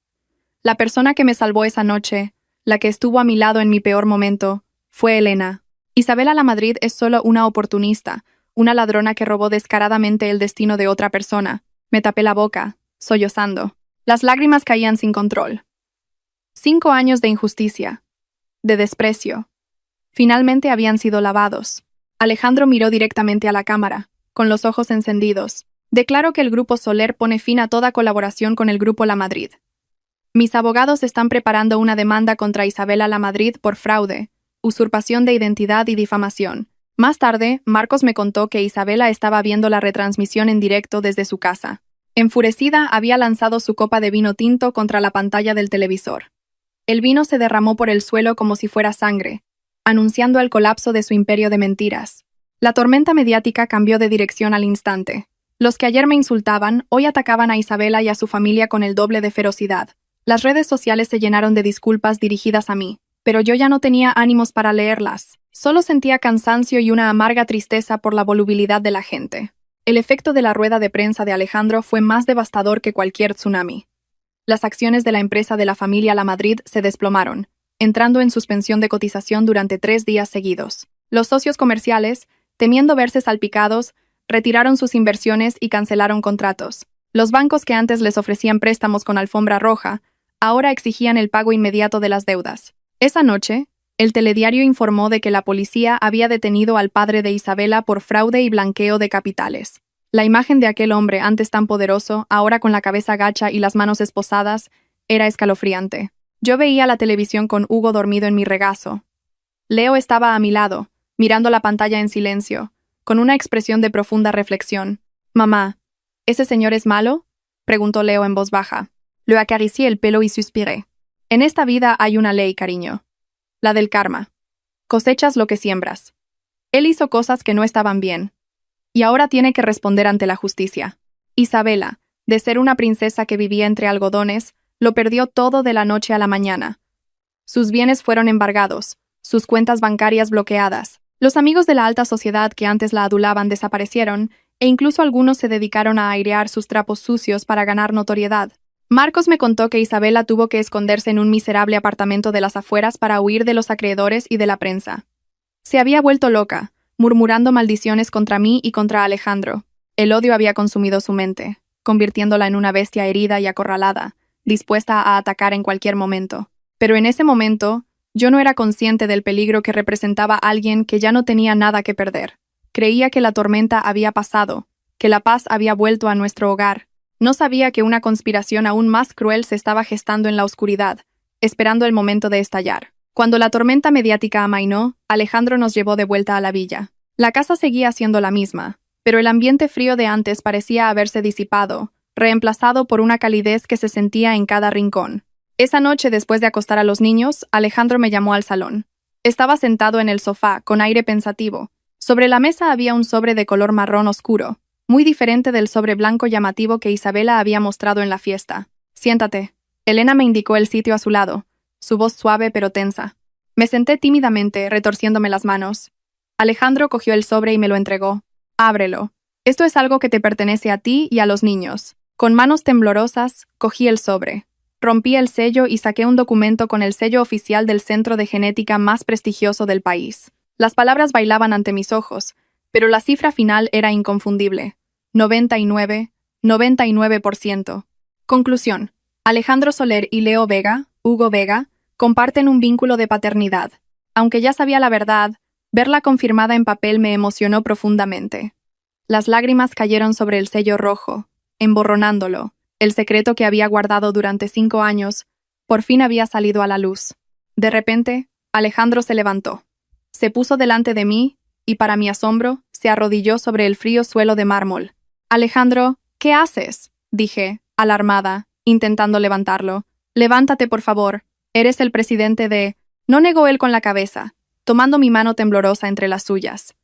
«La persona que me salvó esa noche, la que estuvo a mi lado en mi peor momento, fue Elena. Isabela La Madrid es solo una oportunista, una ladrona que robó descaradamente el destino de otra persona». Me tapé la boca, sollozando. Las lágrimas caían sin control. 5 años de injusticia, de desprecio. Finalmente habían sido lavados. Alejandro miró directamente a la cámara, con los ojos encendidos. Declaro que el Grupo Soler pone fin a toda colaboración con el Grupo Lamadrid. Mis abogados están preparando una demanda contra Isabela Lamadrid por fraude, usurpación de identidad y difamación. Más tarde, Marcos me contó que Isabela estaba viendo la retransmisión en directo desde su casa. Enfurecida, había lanzado su copa de vino tinto contra la pantalla del televisor. El vino se derramó por el suelo como si fuera sangre, anunciando el colapso de su imperio de mentiras. La tormenta mediática cambió de dirección al instante. Los que ayer me insultaban, hoy atacaban a Isabela y a su familia con el doble de ferocidad. Las redes sociales se llenaron de disculpas dirigidas a mí, pero yo ya no tenía ánimos para leerlas. Solo sentía cansancio y una amarga tristeza por la volubilidad de la gente. El efecto de la rueda de prensa de Alejandro fue más devastador que cualquier tsunami. Las acciones de la empresa de la familia Lamadrid se desplomaron, entrando en suspensión de cotización durante 3 días seguidos. Los socios comerciales, temiendo verse salpicados, retiraron sus inversiones y cancelaron contratos. Los bancos que antes les ofrecían préstamos con alfombra roja, ahora exigían el pago inmediato de las deudas. Esa noche, el telediario informó de que la policía había detenido al padre de Isabela por fraude y blanqueo de capitales. La imagen de aquel hombre antes tan poderoso, ahora con la cabeza gacha y las manos esposadas, era escalofriante. Yo veía la televisión con Hugo dormido en mi regazo. Leo estaba a mi lado, mirando la pantalla en silencio, con una expresión de profunda reflexión. «Mamá, ¿ese señor es malo?», preguntó Leo en voz baja. Le acaricié el pelo y suspiré. En esta vida hay una ley, cariño. La del karma. Cosechas lo que siembras. Él hizo cosas que no estaban bien. Y ahora tiene que responder ante la justicia. Isabela, de ser una princesa que vivía entre algodones, lo perdió todo de la noche a la mañana. Sus bienes fueron embargados, sus cuentas bancarias bloqueadas. Los amigos de la alta sociedad que antes la adulaban desaparecieron, e incluso algunos se dedicaron a airear sus trapos sucios para ganar notoriedad. Marcos me contó que Isabela tuvo que esconderse en un miserable apartamento de las afueras para huir de los acreedores y de la prensa. Se había vuelto loca, murmurando maldiciones contra mí y contra Alejandro. El odio había consumido su mente, convirtiéndola en una bestia herida y acorralada, dispuesta a atacar en cualquier momento. Pero en ese momento, yo no era consciente del peligro que representaba alguien que ya no tenía nada que perder. Creía que la tormenta había pasado, que la paz había vuelto a nuestro hogar. No sabía que una conspiración aún más cruel se estaba gestando en la oscuridad, esperando el momento de estallar. Cuando la tormenta mediática amainó, Alejandro nos llevó de vuelta a la villa. La casa seguía siendo la misma, pero el ambiente frío de antes parecía haberse disipado, reemplazado por una calidez que se sentía en cada rincón. Esa noche, después de acostar a los niños, Alejandro me llamó al salón. Estaba sentado en el sofá, con aire pensativo. Sobre la mesa había un sobre de color marrón oscuro, muy diferente del sobre blanco llamativo que Isabela había mostrado en la fiesta. «Siéntate». Elena me indicó el sitio a su lado, su voz suave pero tensa. Me senté tímidamente, retorciéndome las manos. Alejandro cogió el sobre y me lo entregó. «Ábrelo. Esto es algo que te pertenece a ti y a los niños». Con manos temblorosas, cogí el sobre. Rompí el sello y saqué un documento con el sello oficial del centro de genética más prestigioso del país. Las palabras bailaban ante mis ojos, pero la cifra final era inconfundible. 99%. Conclusión. Alejandro Soler y Leo Vega, Hugo Vega, comparten un vínculo de paternidad. Aunque ya sabía la verdad, verla confirmada en papel me emocionó profundamente. Las lágrimas cayeron sobre el sello rojo, emborronándolo. El secreto que había guardado durante 5 años, por fin había salido a la luz. De repente, Alejandro se levantó. Se puso delante de mí, y para mi asombro, se arrodilló sobre el frío suelo de mármol. «Alejandro, ¿qué haces?», dije, alarmada, intentando levantarlo. «Levántate, por favor. Eres el presidente de...». No negó él con la cabeza, tomando mi mano temblorosa entre las suyas.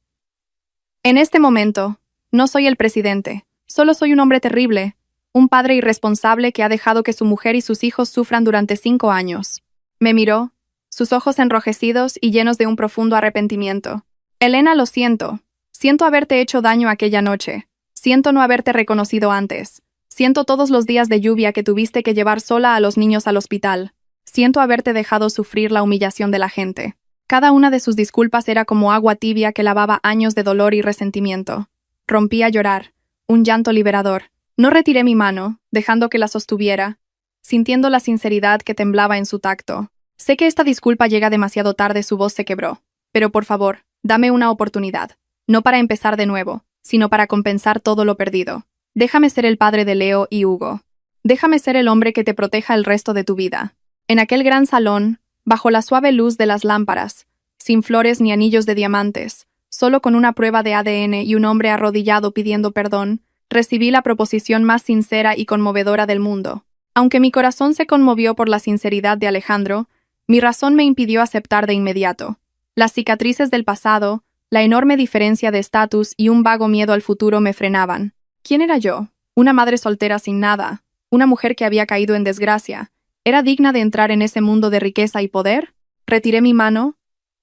«En este momento, no soy el presidente. Solo soy un hombre terrible. Un padre irresponsable que ha dejado que su mujer y sus hijos sufran durante 5 años». Me miró, sus ojos enrojecidos y llenos de un profundo arrepentimiento. «Elena, lo siento. Siento haberte hecho daño aquella noche. Siento no haberte reconocido antes. Siento todos los días de lluvia que tuviste que llevar sola a los niños al hospital. Siento haberte dejado sufrir la humillación de la gente». Cada una de sus disculpas era como agua tibia que lavaba años de dolor y resentimiento. Rompí a llorar, un llanto liberador. No retiré mi mano, dejando que la sostuviera. sintiendo la sinceridad que temblaba en su tacto. Sé que esta disculpa llega demasiado tarde, su voz se quebró. Pero por favor, dame una oportunidad. No para empezar de nuevo, sino para compensar todo lo perdido. Déjame ser el padre de Leo y Hugo. Déjame ser el hombre que te proteja el resto de tu vida. En aquel gran salón, bajo la suave luz de las lámparas, sin flores ni anillos de diamantes, solo con una prueba de ADN y un hombre arrodillado pidiendo perdón, recibí la proposición más sincera y conmovedora del mundo. Aunque mi corazón se conmovió por la sinceridad de Alejandro, mi razón me impidió aceptar de inmediato. Las cicatrices del pasado, la enorme diferencia de estatus y un vago miedo al futuro me frenaban. ¿Quién era yo? Una madre soltera sin nada, una mujer que había caído en desgracia. ¿Era digna de entrar en ese mundo de riqueza y poder? Retiré mi mano,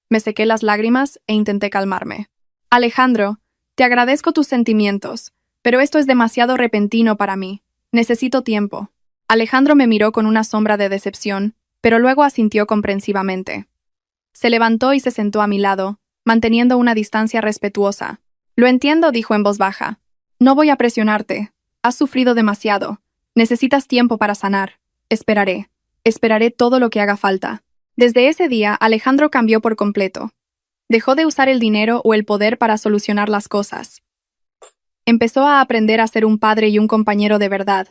me sequé las lágrimas e intenté calmarme. Alejandro, te agradezco tus sentimientos, pero esto es demasiado repentino para mí. Necesito tiempo. Alejandro me miró con una sombra de decepción, pero luego asintió comprensivamente. Se levantó y se sentó a mi lado, manteniendo una distancia respetuosa. Lo entiendo, dijo en voz baja. No voy a presionarte. Has sufrido demasiado. Necesitas tiempo para sanar. Esperaré. Esperaré todo lo que haga falta. Desde ese día, Alejandro cambió por completo. Dejó de usar el dinero o el poder para solucionar las cosas. Empezó a aprender a ser un padre y un compañero de verdad.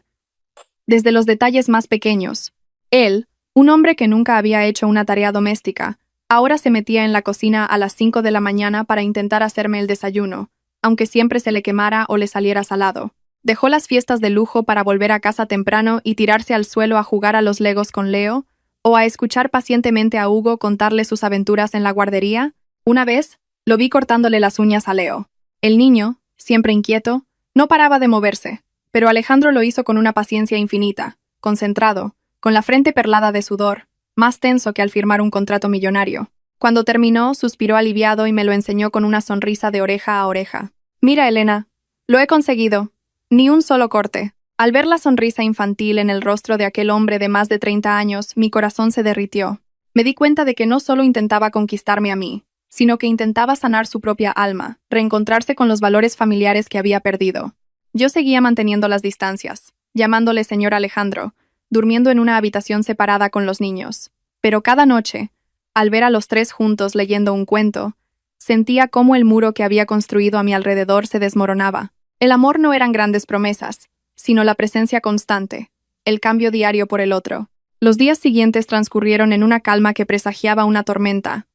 Desde los detalles más pequeños. Él, un hombre que nunca había hecho una tarea doméstica, ahora se metía en la cocina a las 5 de la mañana para intentar hacerme el desayuno, aunque siempre se le quemara o le saliera salado. Dejó las fiestas de lujo para volver a casa temprano y tirarse al suelo a jugar a los Legos con Leo, o a escuchar pacientemente a Hugo contarle sus aventuras en la guardería. Una vez, lo vi cortándole las uñas a Leo. El niño, siempre inquieto, no paraba de moverse, pero Alejandro lo hizo con una paciencia infinita, concentrado, con la frente perlada de sudor, más tenso que al firmar un contrato millonario. Cuando terminó, suspiró aliviado y me lo enseñó con una sonrisa de oreja a oreja. Mira, Elena, lo he conseguido. Ni un solo corte. Al ver la sonrisa infantil en el rostro de aquel hombre de más de 30 años, mi corazón se derritió. Me di cuenta de que no solo intentaba conquistarme a mí, sino que intentaba sanar su propia alma, reencontrarse con los valores familiares que había perdido. Yo seguía manteniendo las distancias, llamándole señor Alejandro, durmiendo en una habitación separada con los niños. Pero cada noche, al ver a los tres juntos leyendo un cuento, sentía cómo el muro que había construido a mi alrededor se desmoronaba. El amor no eran grandes promesas, sino la presencia constante, el cambio diario por el otro. Los días siguientes transcurrieron en una calma que presagiaba una tormenta.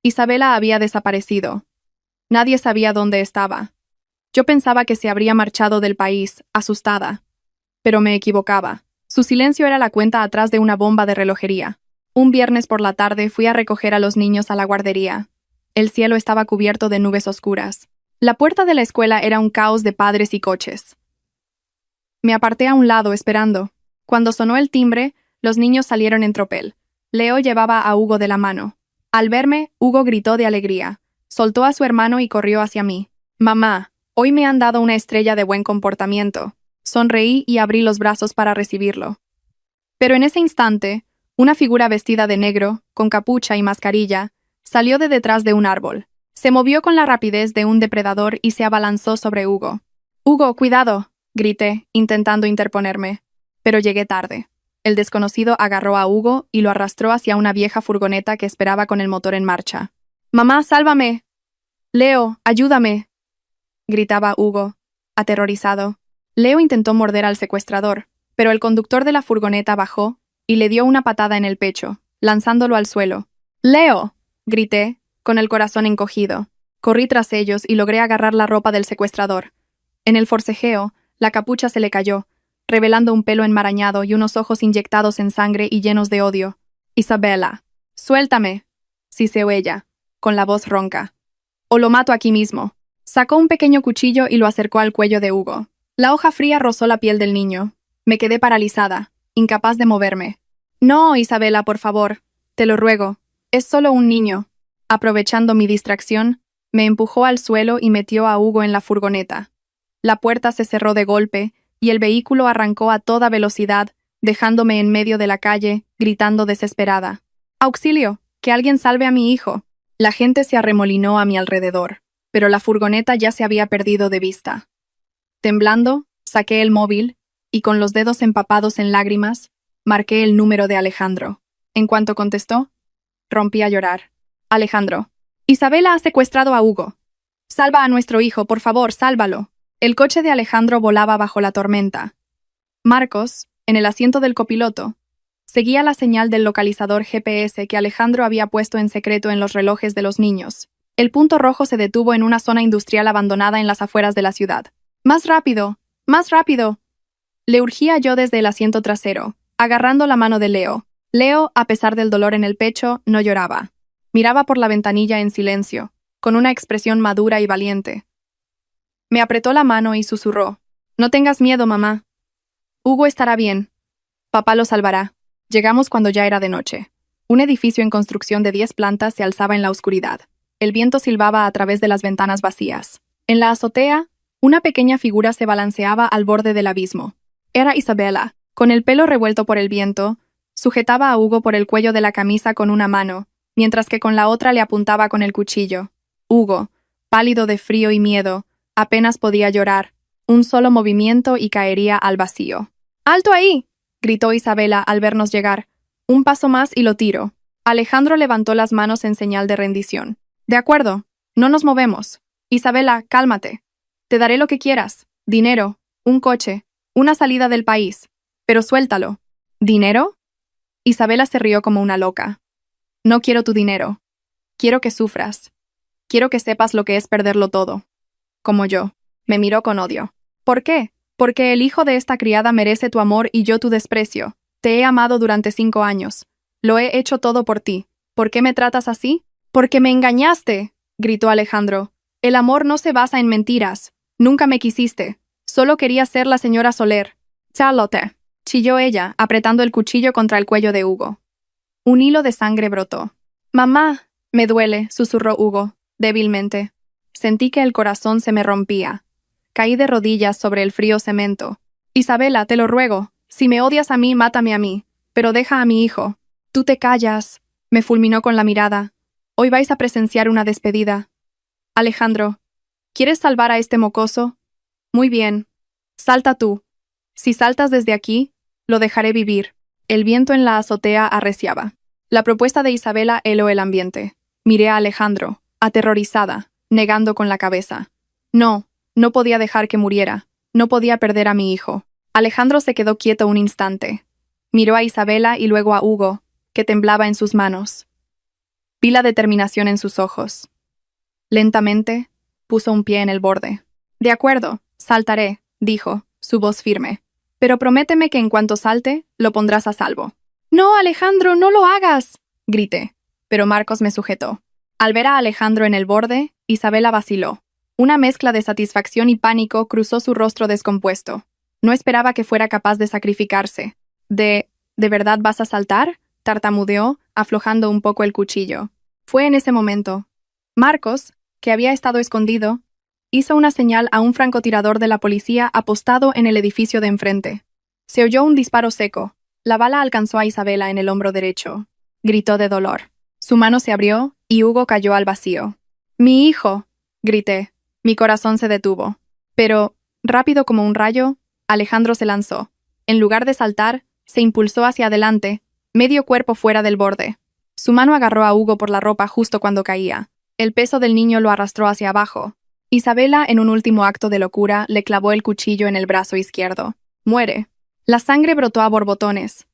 Isabela había desaparecido. Nadie sabía dónde estaba. Yo pensaba que se habría marchado del país, asustada. Pero me equivocaba. Su silencio era la cuenta atrás de una bomba de relojería. Un viernes por la tarde fui a recoger a los niños a la guardería. El cielo estaba cubierto de nubes oscuras. La puerta de la escuela era un caos de padres y coches. Me aparté a un lado esperando. Cuando sonó el timbre, los niños salieron en tropel. Leo llevaba a Hugo de la mano. Al verme, Hugo gritó de alegría. Soltó a su hermano y corrió hacia mí. «Mamá, hoy me han dado una estrella de buen comportamiento». Sonreí y abrí los brazos para recibirlo. Pero en ese instante, una figura vestida de negro, con capucha y mascarilla, salió de detrás de un árbol. Se movió con la rapidez de un depredador y se abalanzó sobre Hugo. «Hugo, cuidado», grité, intentando interponerme. Pero llegué tarde. El desconocido agarró a Hugo y lo arrastró hacia una vieja furgoneta que esperaba con el motor en marcha. «Mamá, sálvame. Leo, ayúdame», gritaba Hugo, aterrorizado. Leo intentó morder al secuestrador, pero el conductor de la furgoneta bajó y le dio una patada en el pecho, lanzándolo al suelo. «¡Leo!», grité, con el corazón encogido. Corrí tras ellos y logré agarrar la ropa del secuestrador. En el forcejeo, la capucha se le cayó, revelando un pelo enmarañado y unos ojos inyectados en sangre y llenos de odio. «Isabela, suéltame», siseó ella, con la voz ronca. «O lo mato aquí mismo». Sacó un pequeño cuchillo y lo acercó al cuello de Hugo. La hoja fría rozó la piel del niño. Me quedé paralizada, incapaz de moverme. «No, Isabela, por favor, te lo ruego. Es solo un niño». Aprovechando mi distracción, me empujó al suelo y metió a Hugo en la furgoneta. La puerta se cerró de golpe y el vehículo arrancó a toda velocidad, dejándome en medio de la calle, gritando desesperada. «¡Auxilio! ¡Que alguien salve a mi hijo!». La gente se arremolinó a mi alrededor, pero la furgoneta ya se había perdido de vista. Temblando, saqué el móvil y, con los dedos empapados en lágrimas, Marqué el número de Alejandro. En cuanto contestó, rompí a llorar. Alejandro. Isabela ha secuestrado a Hugo. Salva a nuestro hijo, por favor, sálvalo. El coche de Alejandro volaba bajo la tormenta. Marcos, en el asiento del copiloto, seguía la señal del localizador GPS que Alejandro había puesto en secreto en los relojes de los niños. El punto rojo se detuvo en una zona industrial abandonada en las afueras de la ciudad. ¡Más rápido! ¡Más rápido! Le urgía yo desde el asiento trasero, agarrando la mano de Leo. Leo, a pesar del dolor en el pecho, no lloraba. Miraba por la ventanilla en silencio, con una expresión madura y valiente. Me apretó la mano y susurró. No tengas miedo, mamá. Hugo estará bien. Papá lo salvará. Llegamos cuando ya era de noche. Un edificio en construcción de 10 plantas se alzaba en la oscuridad. El viento silbaba a través de las ventanas vacías. En la azotea, una pequeña figura se balanceaba al borde del abismo. Era Isabela. Con el pelo revuelto por el viento, sujetaba a Hugo por el cuello de la camisa con una mano, mientras que con la otra le apuntaba con el cuchillo. Hugo, pálido de frío y miedo, apenas podía llorar. Un solo movimiento y caería al vacío. ¡Alto ahí!, gritó Isabela al vernos llegar. Un paso más y lo tiro. Alejandro levantó las manos en señal de rendición. De acuerdo, no nos movemos. Isabela, cálmate. Te daré lo que quieras. Dinero, un coche, una salida del país. Pero suéltalo. ¿Dinero? Isabela se rió como una loca. No quiero tu dinero. Quiero que sufras. Quiero que sepas lo que es perderlo todo. Como yo. Me miró con odio. ¿Por qué? Porque el hijo de esta criada merece tu amor y yo tu desprecio. Te he amado durante 5 años. Lo he hecho todo por ti. ¿Por qué me tratas así? Porque me engañaste, gritó Alejandro. El amor no se basa en mentiras. Nunca me quisiste. Solo quería ser la señora Soler. Charlotte, chilló ella, apretando el cuchillo contra el cuello de Hugo. Un hilo de sangre brotó. Mamá, me duele, susurró Hugo, débilmente. Sentí que el corazón se me rompía. Caí de rodillas sobre el frío cemento. Isabela, te lo ruego, si me odias a mí, mátame a mí, pero deja a mi hijo. Tú te callas, me fulminó con la mirada. Hoy vais a presenciar una despedida. Alejandro, ¿quieres salvar a este mocoso? Muy bien. Salta tú. Si saltas desde aquí, lo dejaré vivir. El viento en la azotea arreciaba. La propuesta de Isabela heló el ambiente. Miré a Alejandro, aterrorizada, negando con la cabeza. No podía dejar que muriera. No podía perder a mi hijo. Alejandro se quedó quieto un instante. Miró a Isabela y luego a Hugo, que temblaba en sus manos. Vi la determinación en sus ojos. Lentamente, puso un pie en el borde. De acuerdo, saltaré, dijo, su voz firme. Pero prométeme que en cuanto salte, lo pondrás a salvo. No, Alejandro, no lo hagas, grité, pero Marcos me sujetó. Al ver a Alejandro en el borde, Isabela vaciló. Una mezcla de satisfacción y pánico cruzó su rostro descompuesto. No esperaba que fuera capaz de sacrificarse. ¿De verdad vas a saltar?, tartamudeó, aflojando un poco el cuchillo. Fue en ese momento. Marcos, que había estado escondido, hizo una señal a un francotirador de la policía apostado en el edificio de enfrente. Se oyó un disparo seco. La bala alcanzó a Isabela en el hombro derecho. Gritó de dolor. Su mano se abrió y Hugo cayó al vacío. «¡Mi hijo!», grité. Mi corazón se detuvo. Pero, rápido como un rayo, Alejandro se lanzó. En lugar de saltar, se impulsó hacia adelante, medio cuerpo fuera del borde. Su mano agarró a Hugo por la ropa justo cuando caía. El peso del niño lo arrastró hacia abajo. Isabela, en un último acto de locura, le clavó el cuchillo en el brazo izquierdo. «Muere». La sangre brotó a borbotones.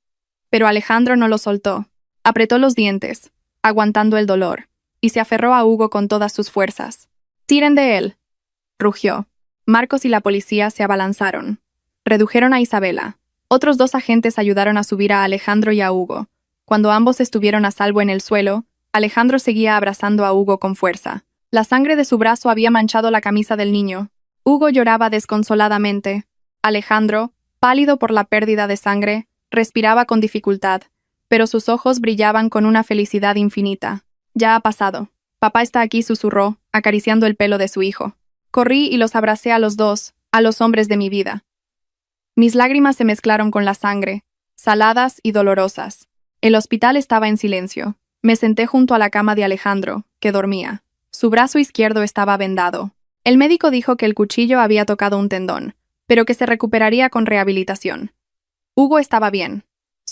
Pero Alejandro no lo soltó. Apretó los dientes, aguantando el dolor, y se aferró a Hugo con todas sus fuerzas. «¡Tiren de él!», rugió. Marcos y la policía se abalanzaron. Redujeron a Isabela. Otros 2 agentes ayudaron a subir a Alejandro y a Hugo. Cuando ambos estuvieron a salvo en el suelo, Alejandro seguía abrazando a Hugo con fuerza. La sangre de su brazo había manchado la camisa del niño. Hugo lloraba desconsoladamente. Alejandro, pálido por la pérdida de sangre, respiraba con dificultad, pero sus ojos brillaban con una felicidad infinita. «Ya ha pasado. Papá está aquí», susurró, acariciando el pelo de su hijo. Corrí y los abracé a los 2, a los hombres de mi vida. Mis lágrimas se mezclaron con la sangre, saladas y dolorosas. El hospital estaba en silencio. Me senté junto a la cama de Alejandro, que dormía. Su brazo izquierdo estaba vendado. El médico dijo que el cuchillo había tocado un tendón, pero que se recuperaría con rehabilitación. Hugo estaba bien.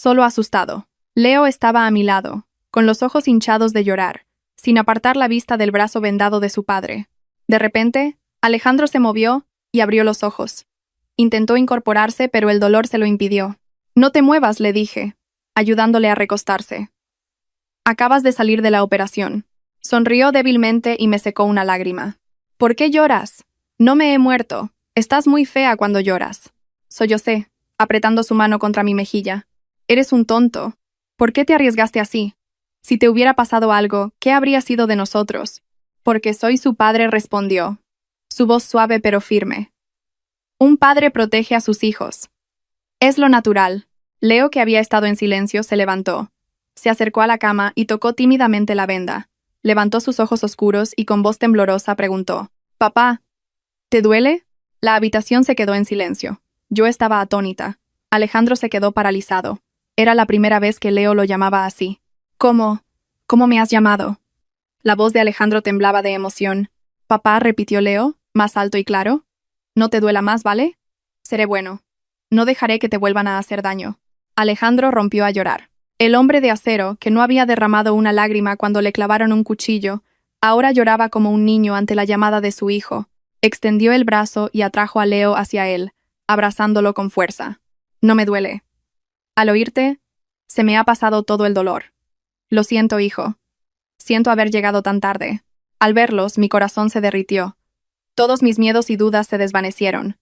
solo asustado. Leo estaba a mi lado, con los ojos hinchados de llorar, sin apartar la vista del brazo vendado de su padre. De repente, Alejandro se movió y abrió los ojos. Intentó incorporarse, pero el dolor se lo impidió. «No te muevas», le dije, ayudándole a recostarse. «Acabas de salir de la operación». Sonrió débilmente y me secó una lágrima. «¿Por qué lloras?» «No me he muerto. Estás muy fea cuando lloras». Sollocé, apretando su mano contra mi mejilla. «Eres un tonto. ¿Por qué te arriesgaste así? Si te hubiera pasado algo, ¿qué habría sido de nosotros?» «Porque soy su padre», respondió, su voz suave pero firme. «Un padre protege a sus hijos. Es lo natural». Leo, que había estado en silencio, se levantó. Se acercó a la cama y tocó tímidamente la venda. Levantó sus ojos oscuros y con voz temblorosa preguntó: «Papá, ¿te duele?» La habitación se quedó en silencio. Yo estaba atónita. Alejandro se quedó paralizado. Era la primera vez que Leo lo llamaba así. «¿Cómo? ¿Cómo me has llamado?» La voz de Alejandro temblaba de emoción. «Papá», repitió Leo, más alto y claro. «No te duela más, ¿vale? Seré bueno. No dejaré que te vuelvan a hacer daño». Alejandro rompió a llorar. El hombre de acero, que no había derramado una lágrima cuando le clavaron un cuchillo, ahora lloraba como un niño ante la llamada de su hijo. Extendió el brazo y atrajo a Leo hacia él, abrazándolo con fuerza. «No me duele. Al oírte, se me ha pasado todo el dolor. Lo siento, hijo. Siento haber llegado tan tarde». Al verlos, mi corazón se derritió. Todos mis miedos y dudas se desvanecieron.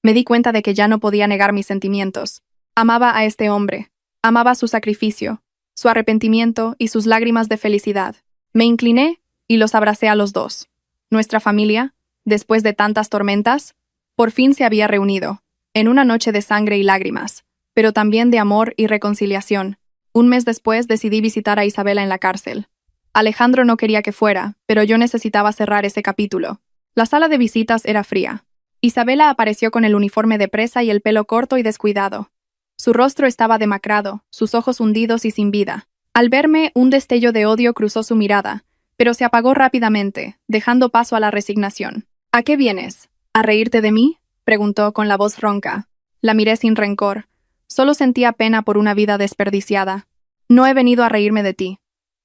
Me di cuenta de que ya no podía negar mis sentimientos. Amaba a este hombre. Amaba su sacrificio, su arrepentimiento y sus lágrimas de felicidad. Me incliné y los abracé a los dos. Nuestra familia, después de tantas tormentas, por fin se había reunido, en una noche de sangre y lágrimas, pero también de amor y reconciliación. Un mes después decidí visitar a Isabela en la cárcel. Alejandro no quería que fuera, pero yo necesitaba cerrar ese capítulo. La sala de visitas era fría. Isabela apareció con el uniforme de presa y el pelo corto y descuidado. Su rostro estaba demacrado, sus ojos hundidos y sin vida. Al verme, un destello de odio cruzó su mirada, pero se apagó rápidamente, dejando paso a la resignación. «¿A qué vienes? ¿A reírte de mí?», preguntó con la voz ronca. La miré sin rencor. Solo sentía pena por una vida desperdiciada. «No he venido a reírme de ti.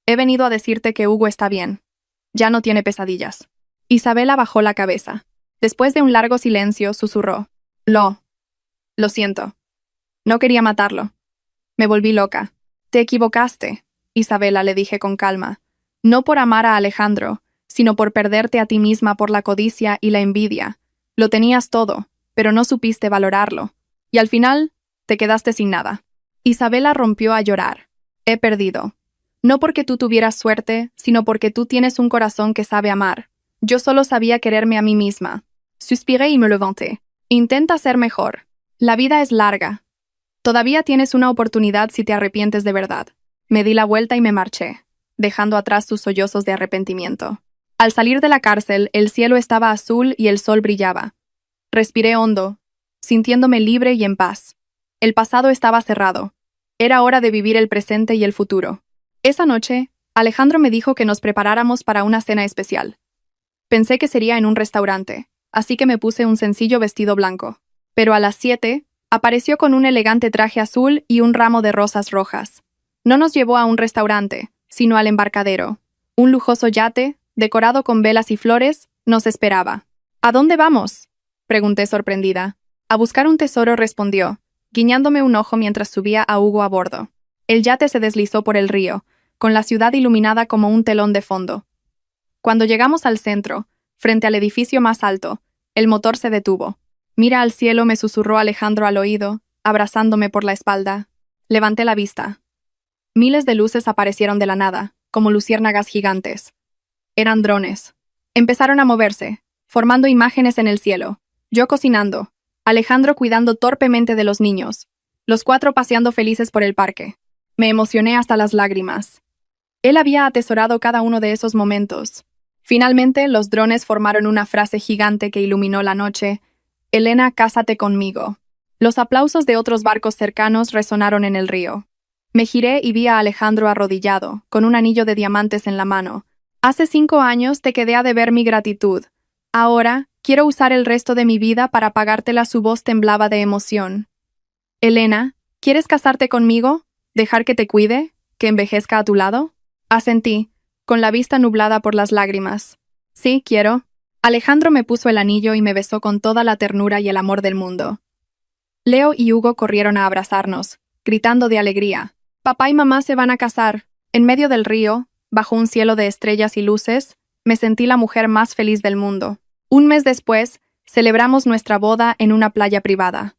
He venido a decirte que Hugo está bien. Ya no tiene pesadillas». Isabela bajó la cabeza. Después de un largo silencio, susurró: Lo siento. No quería matarlo. Me volví loca». «Te equivocaste», Isabela, le dije con calma. «No por amar a Alejandro, sino por perderte a ti misma por la codicia y la envidia. Lo tenías todo, pero no supiste valorarlo. Y al final, te quedaste sin nada». Isabela rompió a llorar. «He perdido. No porque tú tuvieras suerte, sino porque tú tienes un corazón que sabe amar. Yo solo sabía quererme a mí misma». Suspiré y me levanté. «Intenta ser mejor. La vida es larga. Todavía tienes una oportunidad si te arrepientes de verdad». Me di la vuelta y me marché, dejando atrás sus sollozos de arrepentimiento. Al salir de la cárcel, el cielo estaba azul y el sol brillaba. Respiré hondo, sintiéndome libre y en paz. El pasado estaba cerrado. Era hora de vivir el presente y el futuro. Esa noche, Alejandro me dijo que nos preparáramos para una cena especial. Pensé que sería en un restaurante, así que me puse un sencillo vestido blanco. Pero a las 7, apareció con un elegante traje azul y un ramo de rosas rojas. No nos llevó a un restaurante, sino al embarcadero. Un lujoso yate, decorado con velas y flores, nos esperaba. «¿A dónde vamos?», pregunté sorprendida. «A buscar un tesoro», respondió, guiñándome un ojo mientras subía a Hugo a bordo. El yate se deslizó por el río, con la ciudad iluminada como un telón de fondo. Cuando llegamos al centro, frente al edificio más alto, el motor se detuvo. «Mira al cielo», me susurró Alejandro al oído, abrazándome por la espalda. Levanté la vista. Miles de luces aparecieron de la nada, como luciérnagas gigantes. Eran drones. Empezaron a moverse, formando imágenes en el cielo. Yo cocinando, Alejandro cuidando torpemente de los niños, los 4 paseando felices por el parque. Me emocioné hasta las lágrimas. Él había atesorado cada uno de esos momentos. Finalmente, los drones formaron una frase gigante que iluminó la noche: «Elena, cásate conmigo». Los aplausos de otros barcos cercanos resonaron en el río. Me giré y vi a Alejandro arrodillado, con un anillo de diamantes en la mano. «Hace 5 años te quedé a deber mi gratitud. Ahora, quiero usar el resto de mi vida para pagártela». Su voz temblaba de emoción. «Elena, ¿Quieres casarte conmigo? ¿Dejar que te cuide? ¿Que envejezca a tu lado? Asentí, con la vista nublada por las lágrimas. Sí, quiero. Alejandro me puso el anillo y me besó con toda la ternura y el amor del mundo. Leo y Hugo corrieron a abrazarnos, gritando de alegría. Papá y mamá se van a casar. En medio del río, bajo un cielo de estrellas y luces, me sentí la mujer más feliz del mundo. Un mes después, celebramos nuestra boda en una playa privada.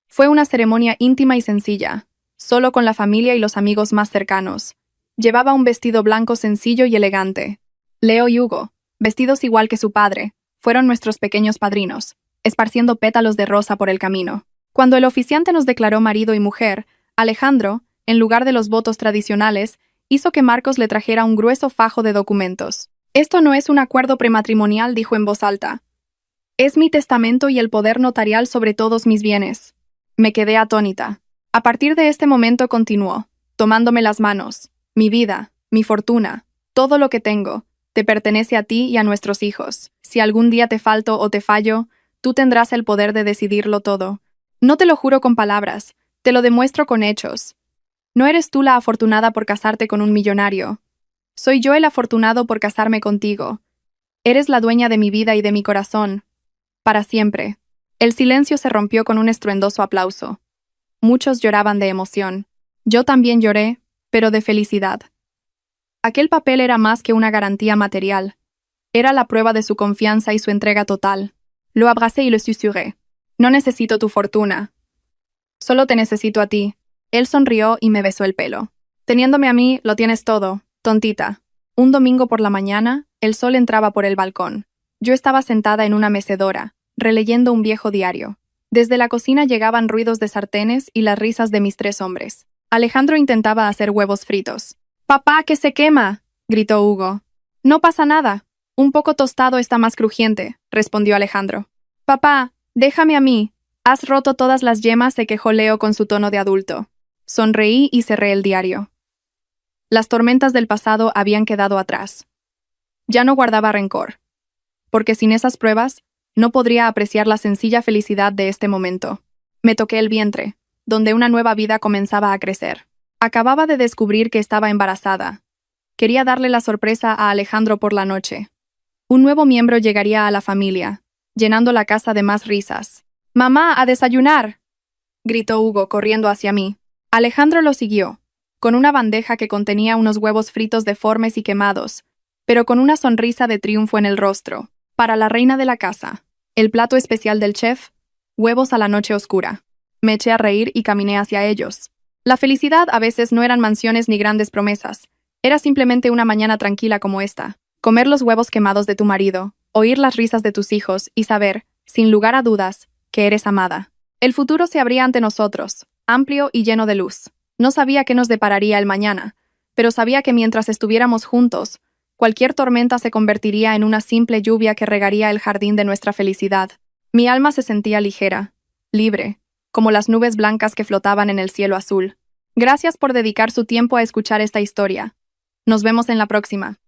Fue una ceremonia íntima y sencilla, solo con la familia y los amigos más cercanos. Llevaba un vestido blanco sencillo y elegante. Leo y Hugo, vestidos igual que su padre, fueron nuestros pequeños padrinos, esparciendo pétalos de rosa por el camino. Cuando el oficiante nos declaró marido y mujer, Alejandro, en lugar de los votos tradicionales, hizo que Marcos le trajera un grueso fajo de documentos. Esto no es un acuerdo prematrimonial, dijo en voz alta. Es mi testamento y el poder notarial sobre todos mis bienes. Me quedé atónita. A partir de este momento continuó, tomándome las manos. Mi vida, mi fortuna, todo lo que tengo, te pertenece a ti y a nuestros hijos. Si algún día te falto o te fallo, tú tendrás el poder de decidirlo todo. No te lo juro con palabras, te lo demuestro con hechos. No eres tú la afortunada por casarte con un millonario. Soy yo el afortunado por casarme contigo. Eres la dueña de mi vida y de mi corazón. Para siempre. El silencio se rompió con un estruendoso aplauso. Muchos lloraban de emoción. Yo también lloré, pero de felicidad. Aquel papel era más que una garantía material. Era la prueba de su confianza y su entrega total. Lo abracé y lo susurré. No necesito tu fortuna. Solo te necesito a ti. Él sonrió y me besó el pelo. Teniéndome a mí, lo tienes todo, tontita. Un domingo por la mañana, el sol entraba por el balcón. Yo estaba sentada en una mecedora, releyendo un viejo diario. Desde la cocina llegaban ruidos de sartenes y las risas de mis 3 hombres. Alejandro intentaba hacer huevos fritos. «¡Papá, que se quema!», gritó Hugo. «No pasa nada. Un poco tostado está más crujiente», respondió Alejandro. «Papá, déjame a mí. Has roto todas las yemas», se quejó Leo con su tono de adulto. Sonreí y cerré el diario. Las tormentas del pasado habían quedado atrás. Ya no guardaba rencor. Porque sin esas pruebas, no podría apreciar la sencilla felicidad de este momento. Me toqué el vientre, donde una nueva vida comenzaba a crecer. Acababa de descubrir que estaba embarazada. Quería darle la sorpresa a Alejandro por la noche. Un nuevo miembro llegaría a la familia, llenando la casa de más risas. «¡Mamá, a desayunar!», gritó Hugo corriendo hacia mí. Alejandro lo siguió, con una bandeja que contenía unos huevos fritos deformes y quemados, pero con una sonrisa de triunfo en el rostro. Para la reina de la casa, el plato especial del chef, huevos a la noche oscura. Me eché a reír y caminé hacia ellos. La felicidad a veces no eran mansiones ni grandes promesas. Era simplemente una mañana tranquila como esta. Comer los huevos quemados de tu marido, oír las risas de tus hijos y saber, sin lugar a dudas, que eres amada. El futuro se abría ante nosotros, amplio y lleno de luz. No sabía qué nos depararía el mañana, pero sabía que mientras estuviéramos juntos, cualquier tormenta se convertiría en una simple lluvia que regaría el jardín de nuestra felicidad. Mi alma se sentía ligera, libre, como las nubes blancas que flotaban en el cielo azul. Gracias por dedicar su tiempo a escuchar esta historia. Nos vemos en la próxima.